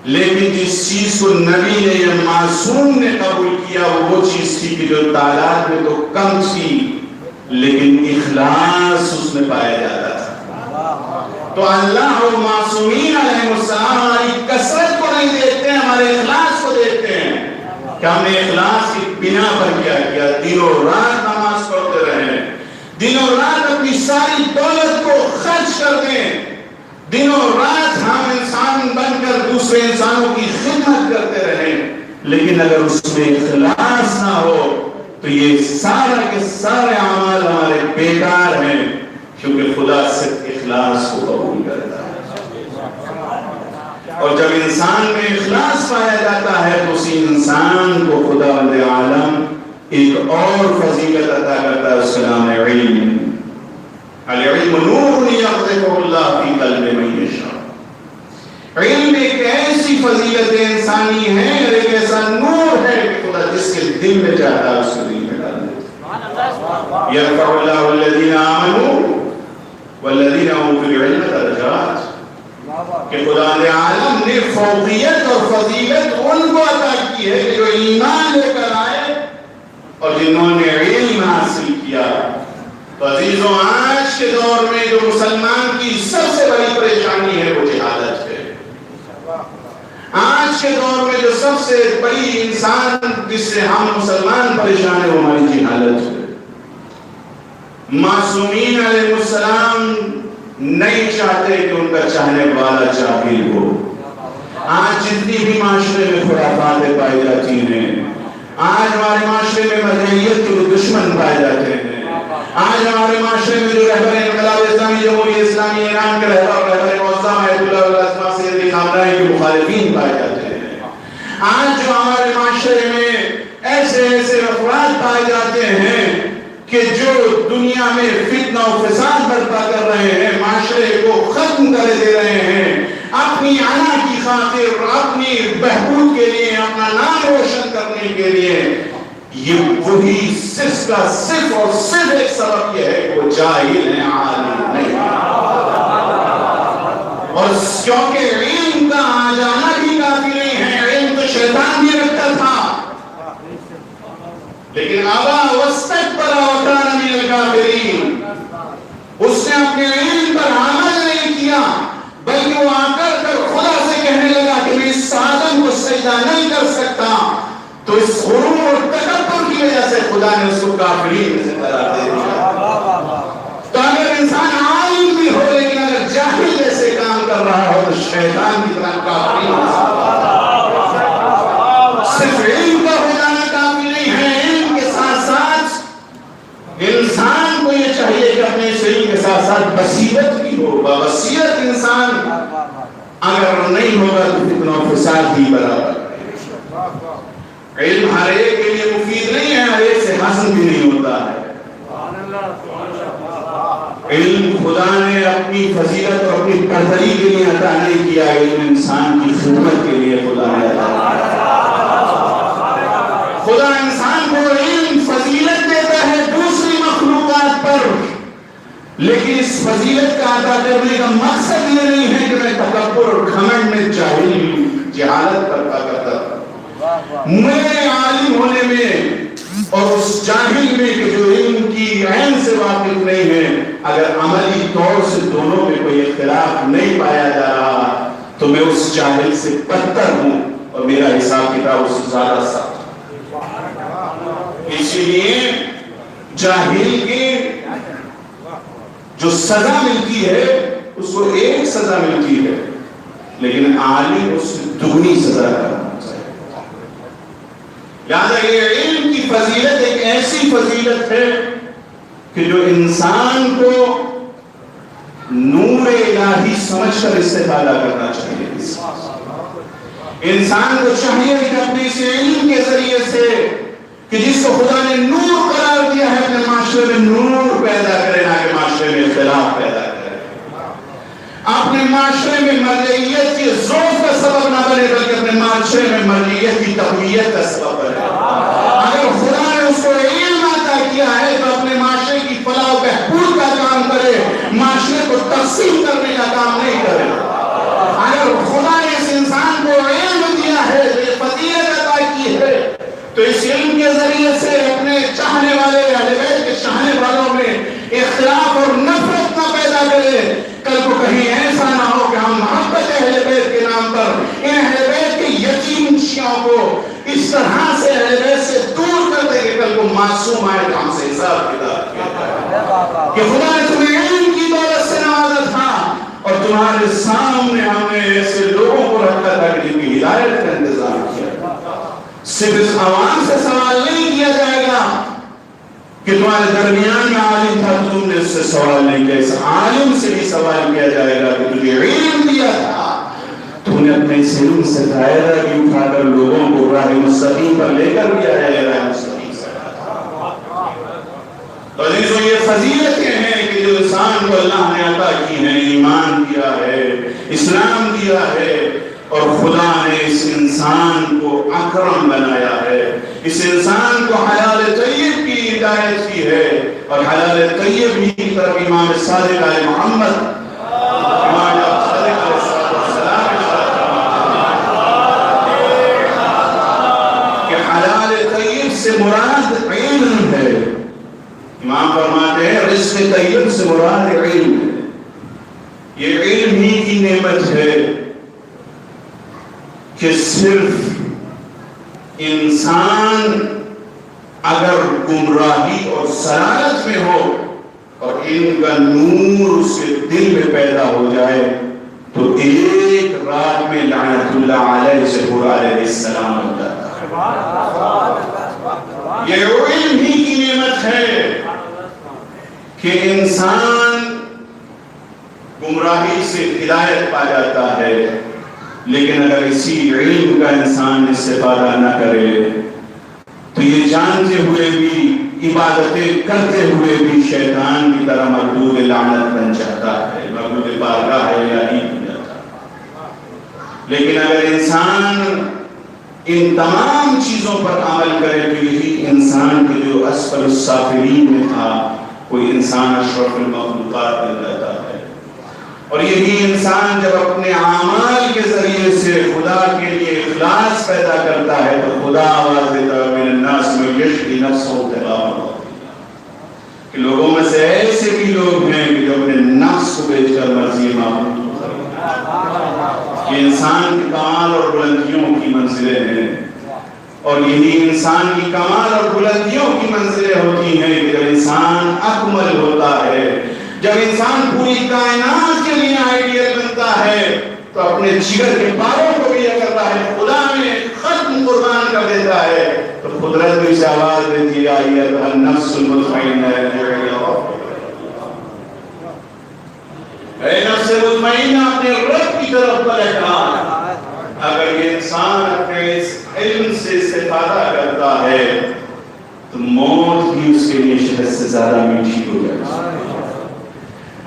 لیکن جس چیز کو نبی نے یا معصوم نے قبول کیا وہ چیز تھی کہ جو تعداد میں تو کم تھی لیکن اخلاص اس میں پایا جاتا تھا۔ تو اللہ اور معصومین علیہ السلام ہماری کثرت کو نہیں دیکھتے ہیں، ہمارے اخلاص کو دیکھتے ہیں کہ ہم نے اخلاص کی بنا پر کیا کیا، دن و رات نماز پڑھتے رہے، دن و رات اپنی ساری دولت کو خرچ کر دیں، دن و رات ہم انسان بن کر دوسرے انسانوں کی خدمت کرتے رہیں، لیکن اگر اس میں اخلاص نہ ہو تو یہ سارا کے سارے اعمال ہمارے بیکار ہیں، کیونکہ خدا صرف اخلاص کو قبول کرتا ہے۔ اور جب انسان میں اخلاص پایا جاتا ہے تو اسی انسان کو خداوند عالم ایک اور فضیلت عطا کرتا ہے، اس کا نام ہے علم۔ العلم نور یقذفہ اللہ فی قلب من یشاء۔ علم ایک ایسی فضیلت انسانی ہے، ایک ایسا نور ہے کہ خدا جس کے دل میں چاہتا ہے اس کے دل میں ڈال دیتا ہے۔ یرفع اللہ الذین آمنوا والذین اوتوا العلم درجات، کہ خدا عالم نے فوقیت اور فضیلت ان کو عطا کی ہے جو ایمان لے کر آئے اور جنہوں نے علم حاصل کیا۔ تو عزیزوں، آج کے دور میں جو مسلمان کی سب سے بڑی پریشانی ہے وہ جہالت ہے۔ آج کے دور میں جو سب سے بڑی انسان جس سے ہم مسلمان پریشان ہیں وہ ہماری جہالت ہے۔ معصومین علیہ السلام نہیں چاہتے کہ ان کا چاہنے والا جاہل ہو۔ آج جتنی بھی معاشرے میں خرافاتیں پائی جاتی ہیں، آج ہمارے معاشرے میں مذہبیت کے دشمن پائے جاتے ہیں، آج ہمارے معاشرے میں جو رہبر انقلاب اسلامی جمہوریہ اسلامی ایران کے رہبر معظم آیت اللہ والعظمہ سید خامنہئی کے مخالفین پائے جاتے ہیں، آج جو ہمارے معاشرے میں ایسے ایسے افراد پائے جاتے ہیں کہ جو دنیا میں فتنہ و فساد برپا کر رہے ہیں، معاشرے کو ختم کر دے رہے ہیں، اپنی انا کی خاطر، اپنی بہبود کے لیے، اپنا نام روشن کرنے کے لیے، یہ وہی صرف کا صرف اور صرف ایک سبب یہ ہے کہ وہ جاہل ہیں، عالم نہیں۔ اور کیونکہ علم کا آ جانا بھی کافی نہیں ہے، علم تو شیطان بھی رکھتا تھا، لیکن ابا واستکبر وکان من الکافرین، اس نے اپنے علم پر عمل نہیں کیا، بلکہ وہ آ کر خدا سے کہنے لگا کہ میں اس آدم کو سجدہ نہیں کر سکتا، تو اس غرور اور تکبر کی وجہ سے خدا نے اس کو کافرین میں سے قرار دے دیا۔ تو اگر انسان عالم بھی ہو لیکن اگر جاہل جیسے کام کر رہا ہو تو شیطان کی طرح کافرین میں سے صرف علم کا ہو جانا کافی نہیں ہے، علم کے ساتھ ساتھ انسان کو یہ چاہیے کہ اپنے علم کے ساتھ ساتھ بصیرت بھی ہو۔ بصیرت انسان اگر نہیں ہوگا تو فتنہ و فساد بھی برابر۔ علم ہر ایک کے لیے مفید نہیں ہے، ہر ایک سے حاصل بھی نہیں ہوتا ہے۔ علم خدا نے اپنی فضیلت اور اپنی برتری کے لیے عطا نہیں کیا، علم انسان کی خدمت کے لیے خدا نے عطا کیا۔ خدا انسان کو علم فضیلت دیتا ہے دوسری مخلوقات پر، لیکن اس فضیلت کا عطا کرنے کا مقصد یہ نہیں ہے کہ میں تکبر اور گھمنڈ میں جہالت برپا کرتا تھا۔ میں عالم ہونے میں اور اس جاہل میں کہ جو علم کی عین سے واقف نہیں ہے، اگر عملی طور سے دونوں میں کوئی اختلاف نہیں پایا جا رہا تو میں اس جاہل سے بدتر ہوں اور میرا حساب کتاب اس سے زیادہ سخت۔ اسی لیے جاہل کی جو سزا ملتی ہے اس کو ایک سزا ملتی ہے، لیکن عالم اس سے دگنی سزا کرنا چاہیے۔ لہذا یہ علم کی فضیلت ایک ایسی فضیلت ہے کہ جو انسان کو نور الہی سمجھ کر استفادہ کرنا چاہیے۔ انسان کو چاہیے کہ اپنے اس علم کے ذریعے سے کہ جس کو خدا نے نور قرار دیا ہے اپنے معاشرے میں نور پیدا کرے، نہ کہ معاشرے میں اختلاف پیدا کرے۔ اپنے معاشرے میں مرجعیت کے ضعف کا سبب نہ بنے بلکہ اپنے معاشرے میں مرجعیت کی تقویت کا سبب بنے۔ اگر خدا نے اس کو علم عطا کیا ہے تو اپنے معاشرے کی فلاح و بہبود کا کام کرے، معاشرے کو تقسیم کرنے کا کام نہیں کرے۔ اگر خدا نے اس انسان کو علم دیا ہے، فضیلت عطا کی ہے، تو اس علم کے ذریعے سے اپنے چاہنے والے اہل بیت کے چاہنے والوں میں اختلاف اور نفرت نہ پیدا کرے۔ کل کو کہیں ایسا نہ ہو کہ ہم محبت اہل بیت کے نام پر ان اہل بیت کے یتیم شیعوں کو اس طرح سے اہل بیت سے دور کر دے کہ کل کو معصوم آئے تو ہم سے حساب کتاب کیا کہ خدا نے تمہیں علم کی دولت سے نوازا تھا اور تمہارے سامنے ہم نے ایسے لوگوں کو رکھا تھا کہ جن کی ہدایت کا انتظام کیا۔ صرف اس عوام سے سوال نہیں کیا جائے گا کہ تمہارے درمیان میں عالم تھا، تم نے اس سے سوال نہیں کیا، اس عالم سے بھی سوال کیا جائے گا کہ تجھے علم دیا تھا، تو نے اپنے اس علم سے دائرہ بھی اٹھا کر لوگوں کو راہ مستقیم پر لے کر بھی آیا، راہ مستقیم سے تو عزیزو یہ فضیلتیں ہیں کہ جو انسان کو اللہ نے عطا کی ہیں، ایمان دیا ہے، اسلام دیا ہے، اور خدا نے اس انسان کو اکرم بنایا ہے، اس انسان کو حلال طیب کی ہدایت کی ہے، اور حلال طیب ہی کی طرف امام صادق علیہ محمد امام صادق علیہ السلام کہ حلال طیب سے مراد علم ہے۔ امام فرماتے ہیں رزق طیب سے مراد علم ہے، یہ علم ہی کی نعمت ہے کہ صرف انسان اگر گمراہی اور ضلالت میں ہو اور علم کا نور اس کے دل میں پیدا ہو جائے تو ایک رات میں لعنت اللہ علیہ سے علیہ السلام ہوتا ہے۔ یہ علم ہی کی نعمت ہے کہ انسان گمراہی سے ہدایت پا جاتا ہے، لیکن اگر اسی علم کا انسان استفادہ نہ کرے تو یہ جانتے ہوئے بھی عبادتیں کرتے ہوئے بھی شیطان کی طرح مردود لعنت بن جاتا ہے، مردود بارگاہ الہی بن جاتا ہے۔ لیکن اگر انسان ان تمام چیزوں پر عمل کرے تو یہی انسان کے جو اسفل السافلین میں تھا کوئی انسان اشرف المخلوقات بن جاتا ہے، اور یہی انسان جب اپنے اعمال کے ذریعے سے خدا کے لیے اخلاص پیدا کرتا ہے تو خدا آواز دیتا ہے من الناس من یشری نفسہ ابتغاء، کہ لوگوں میں سے ایسے بھی لوگ ہیں کہ جو اپنے نفس کو بیچ کر مرضی معبود کو خریدتے ہیں۔ یہ انسان کی کمال اور بلندیوں کی منزلیں ہیں، اور یہی انسان کی کمال اور بلندیوں کی منزلیں ہوتی ہیں کہ جب انسان اکمل ہوتا ہے، جب انسان پوری کائنات کے لیے آئیڈیل بنتا ہے تو اپنے جگر کے باروں کو بھی اگر راہ خدا میں ختم قربان کر دیتا ہے تو قدرت بھی سے آواز دیتی ہے ایھا النفس المطمئنہ ارجعی الی ربک، اے نفس مطمئنہ اپنے رب کی طرف پلٹ آ۔ اگر یہ انسان اپنے اس علم سے استفادہ کرتا ہے تو موت بھی اس کے لیے شہد سے زیادہ میٹھی ہو جائے گی۔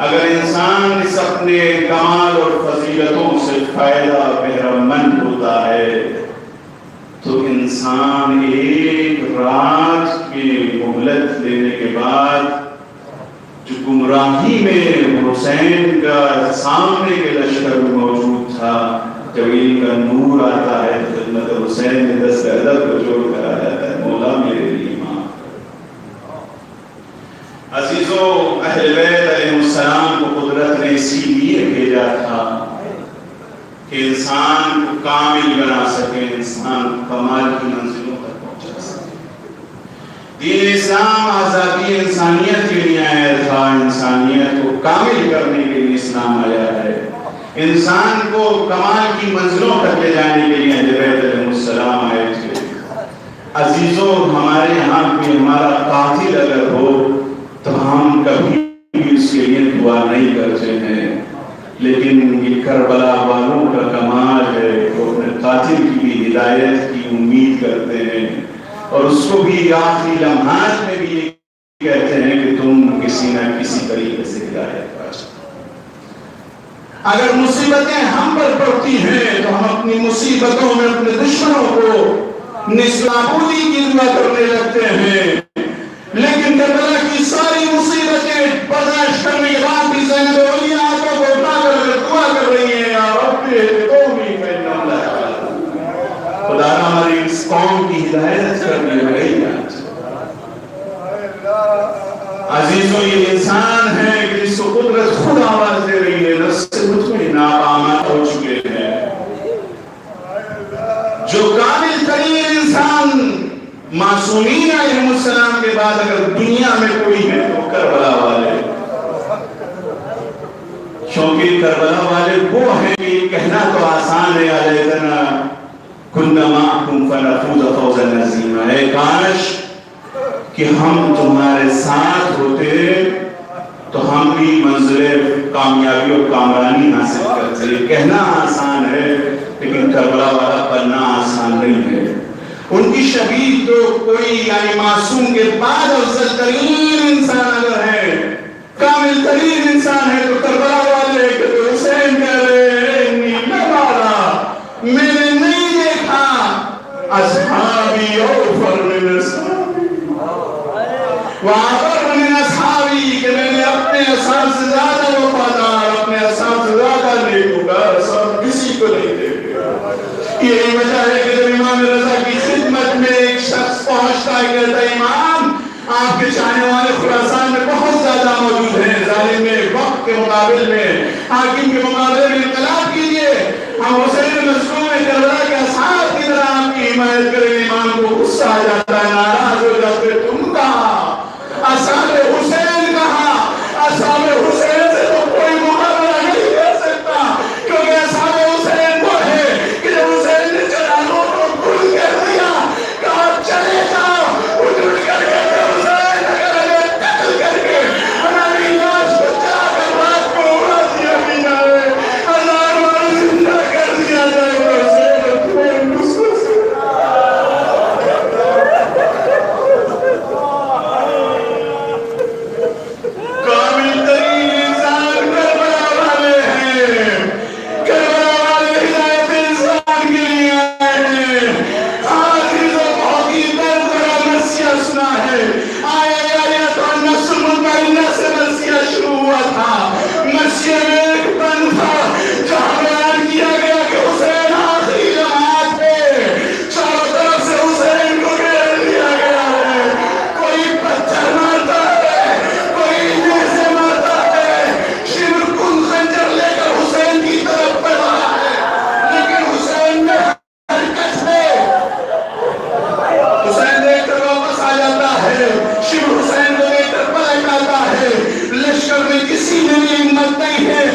اگر انسان اس اپنے کمال اور فضیلتوں سے فائدہ بہرہ مند ہوتا ہے تو انسان ایک رات کی مہلت لینے کے بعد جو گمراہی میں حسین کا سامنے کے لشکر میں موجود تھا، جب ان کا نور آتا ہے تو خدمت حسین میں دست ادب کو جوڑ کر آ جاتا ہے، مولا میرے لیے ماں۔ عزیزو، اہل بیت علیہ السلام کو قدرت نے اسی لیے بھیجا تھا کہ انسان کو کامل بنا سکے، انسان کمال کی منزلوں پر پہنچا سکے۔ دین اسلام آزادی انسانیت کے لیے آیا تھا، انسانیت کو کامل کرنے کے لیے اسلام آیا ہے، انسان کو کمال کی منزلوں تک لے جانے کے لیے اہل بیت علیہ السلام آئے تھے۔ عزیزو، ہمارے یہاں بھی ہمارا قاتل اگر ہو تو ہم کبھی بھی اس کے لیے دعا نہیں کرتے ہیں، لیکن یہ کربلا والوں کا کمال ہے، وہ اپنے قاتل کی بھی ہدایت کی امید کرتے ہیں، اور اس کو بھی آخری لمحات میں بھی یہ کہتے ہیں کہ تم کسی نہ کسی طریقے سے ہدایت پا جاؤ۔ اگر مصیبتیں ہم پر پڑتی ہیں تو ہم اپنی مصیبتوں میں اپنے دشمنوں کو نابودی کی دعا کرنے لگتے ہیں، لیکن کربلا کی ساری مصیبتیں برداشت کرنے کے بعد بھی زینب اولیاء آنکھوں کو اٹھا کر دعا کر رہی ہیں، یا رب قومی فإنہم لا یعلمون، خدا ہماری اس قوم کی ہدایت کرنے لگی۔ عزیزوں، یہ انسان ہے کہ جس کو قدرت خود آواز دے رہی ہے، نفس سے مطمئنہ آماد ہو چکے ہیں۔ جو کامل ترین انسان معصومین علیہ السلام کے بعد اگر دنیا میں کوئی ہے تو کربلا والے، کیونکہ کربلا والے وہ ہیں کہ یہ کہنا تو آسان ہے علیتنا کننا معکم فنفوز فوزا نظیما، اے کاش کہ ہم تمہارے ساتھ ہوتے تو ہم بھی منزل کامیابی اور کامرانی حاصل کرتے. کہنا آسان ہے لیکن کربلا والا پڑھنا آسان نہیں ہے. ان کی شبیہ تو کوئی یعنی معصوم کے بعد افضل ترین انسان اگر ہے، کامل ترین انسان ہے تو کربلا والے کہ حسین کہہ رہے میں نے نہیں دیکھا اصحابی اوفر من اصحابی وعبر من اصحابی کہ میں نے اپنے اصحاب سے زیادہ وفادار، اپنے اصحاب سے زیادہ نیکوکار اصحاب کسی کو نہیں دیکھا. یہی وجہ ہے کہ جب امام رضا کی خدمت میں ایک شخص پہنچتا ہے کہتا ہے امام آپ کے چاہنے والے خراسان میں بہت زیادہ موجود ہیں، ظالم میں وقت کے مقابل میں حاکم کے مقابلے میں انقلاب کیجئے، ہم حسین مظلوم کربلا کے اصحاب کی طرح آپ کی حمایت کریں. امام کو غصہ آ جاتا ہے، ناراض ہو جاتے. تم کہا اصحاب حسین کہا، اصحاب حسین سے تو کوئی مقابلہ نہیں کر سکتا کیونکہ اصحاب حسین وہ ہے کہ جب حسین نے چرانوں کو کھل کر دیا کہا چلے جاؤ، اٹھ کر کہتے حسین اگر ہمیں قتل کر کے ہماری لاش کو جا کر رات کو اڑا دیا بھی جائے، ہزار بار زندہ کر دیا جائے تو حسین اپنے نسخوں سے کامل ترین انسان کربلا والے ہیں. کربلا والے ہدایت انسان کے لیے آئے ہیں. عزیز و بہت درد بھرا مرثیہ سنا ہے. آیا تو نصر مطمئنہ سے مرثیہ شروع ہوا تھا. مرثیہ میں ایک بند تھا جہاں بیان کیا گیا کہ حسین آخری جماعت پہ چاروں طرف سے حسین کو گھیر لیا گیا ہے. کوئی پتھر مارتا ہے، کوئی نیزے مارتا ہے، شمر کن خنجر لے کر حسین کی طرف بڑھ رہا ہے لیکن حسین میں حرکت ہے. حسین دیکھ کر واپس آ جاتا ہے، شمر حسین کو دیکھ کر پلٹ آتا ہے. لشکر میں کسی میں بھی ہمت نہیں ہے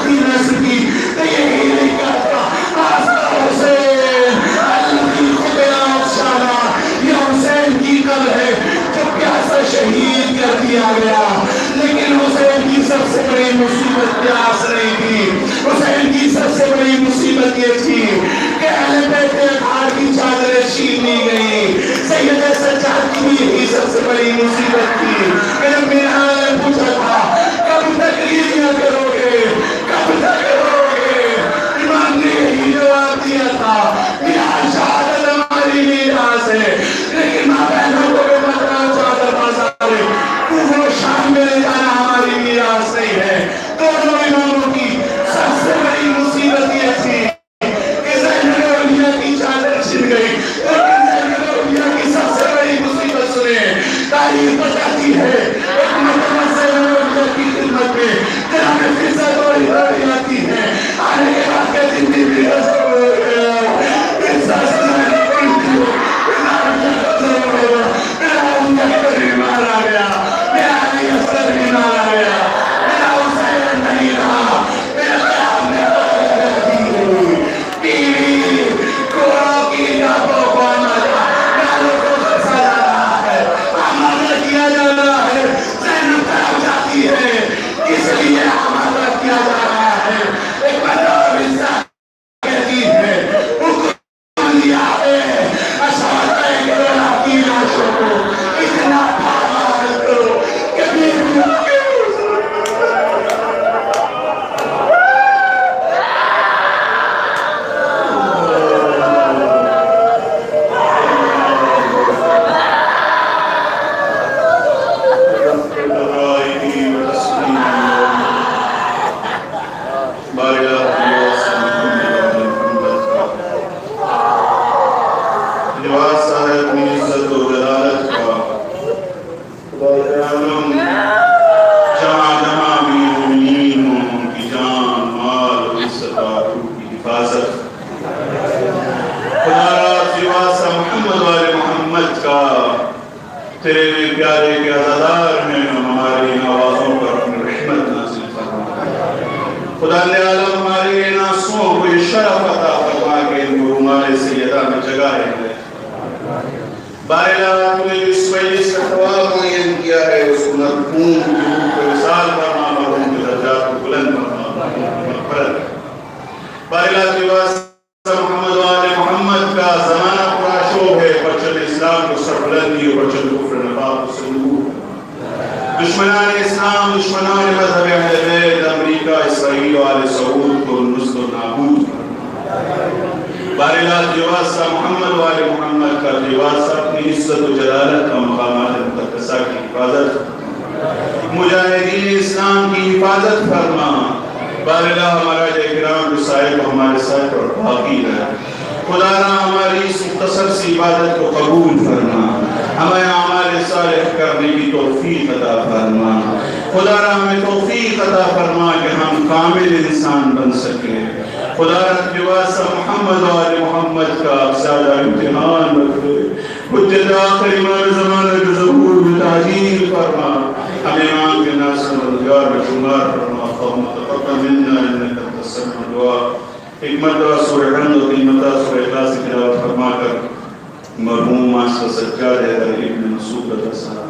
کی نسل کی تو یہی نہیں کہتا یہ حسین کی قبر ہے جو پیاسا شہید کر دیا گیا، لیکن حسین کی سب سے بڑی مصیبت پیاس نہیں تھی، حسین کی سب سے بڑی مصیبت یہ تھی کہ اہل بیت اطہار کی چادریں چھین لی گئی۔ سید سجاد کی بھی یہی سب سے بڑی مصیبت تھی کہ جب میرحان نے پوچھا تھا کب تک عیدیاں کرو گے، کب تک کرو گے، امام نے یہی جواب دیا تھا میرا شہادت ہماری میراث ہے، لیکن ماں بہنوں کو بھی مطلع چادر بازارے وہ شام میں لے جانا ہماری میراث نہیں ہے۔ دونوں اماموں کی سب سے بڑی مصیبت یہ تھی کہ زین الاولیاء کی چادر چھن گئی، لیکن زین الاولیاء کی سب سے بڑی مصیبت سنیں، تاریخ بتاتی ہے ایک مرتبہ زین الاولیاء کی خدمت میں جناب فضل دوری آتی ہے، آنے کے بعد کہتی تھی میرا سب ہو گیا، فضل سے میں نے کوئی تھی، میرا اندر بیمار آ گیا، میرا علی اصغر بیمار آ گیا، میرا حسین نہیں رہا، میرا قیام میں بیوی کوڑوں کی یادوں کو آمادہ گالوں کو خرسا جا رہا ہے، آمادہ کیا جا رہا ہے، زینب خراب جاتی ہے، اس لیے آمادہ کیا جا رہا ہے۔ ایک بندہ عزت کہتی ہے حکم دیا ہے اشارہ کرونا کی لاشوں کو اتنا پامال کرو کہ بیویوں کے تیرے پیارے کے عزادار ہیں، ہماری آوازوں پر اپنی رحمت نازل فرما۔ خدا نے عالم ہماری ناسوں کو یہ شرف عطا فرما کہ ان کو ہمارے سیدہ میں جگہ ہے۔ بارے اللہ تو نے اس مجلس کا ثواب معین کیا ہے، اس مرحوم کی روح کو وصال فرما، مرحوم کے درجات کو بلند فرما، مغفرت۔ بارے اللہ کی واسطہ محمد و آل محمد کا زمانہ پورا شوق ہے، پرچم اسلام کو سربلندی اور پرچم کفر نفاق کو سلوک۔ دشمنان اسلام، دشمنان مذہب اہل بیت، امریکہ، اسرائیل و آل سعود کو نصب و نابود۔ بارے اللہ کی واسطہ محمد و آل محمد کا کی واسطہ اپنی عزت و جلالت کا مقامات مقدسہ کی حفاظت، مجاہدین اسلام کی حفاظت فرما۔ بارے اللہ ہمارا اکرام رسائے کو ہمارے ساتھ اور باقی ہے۔ خدا را ہماری اس مختصر سی عبادت کو قبول فرما، ہمیں اعمال صالح کرنے کی توفیق عطا فرما۔ خدا را ہمیں توفیق عطا فرما کہ ہم کامل انسان بن سکے۔ خدا را کی واسطہ محمد و آل محمد کا زیادہ امتحان رکھے، حجت آخر امام زمانہ کے ظہور بتعجیل فرما، ہم امام کے ناصر مددگار میں شمار فرما۔ اللہم تقبل منا انک انت السمیع الدعاء۔ حکمت و سورہ حمد و قیمت و سورہ اخلاص کی تلاوت فرما کر مرحوم ماسٹر سجاد حیدر ابن مسعود علیہ السلام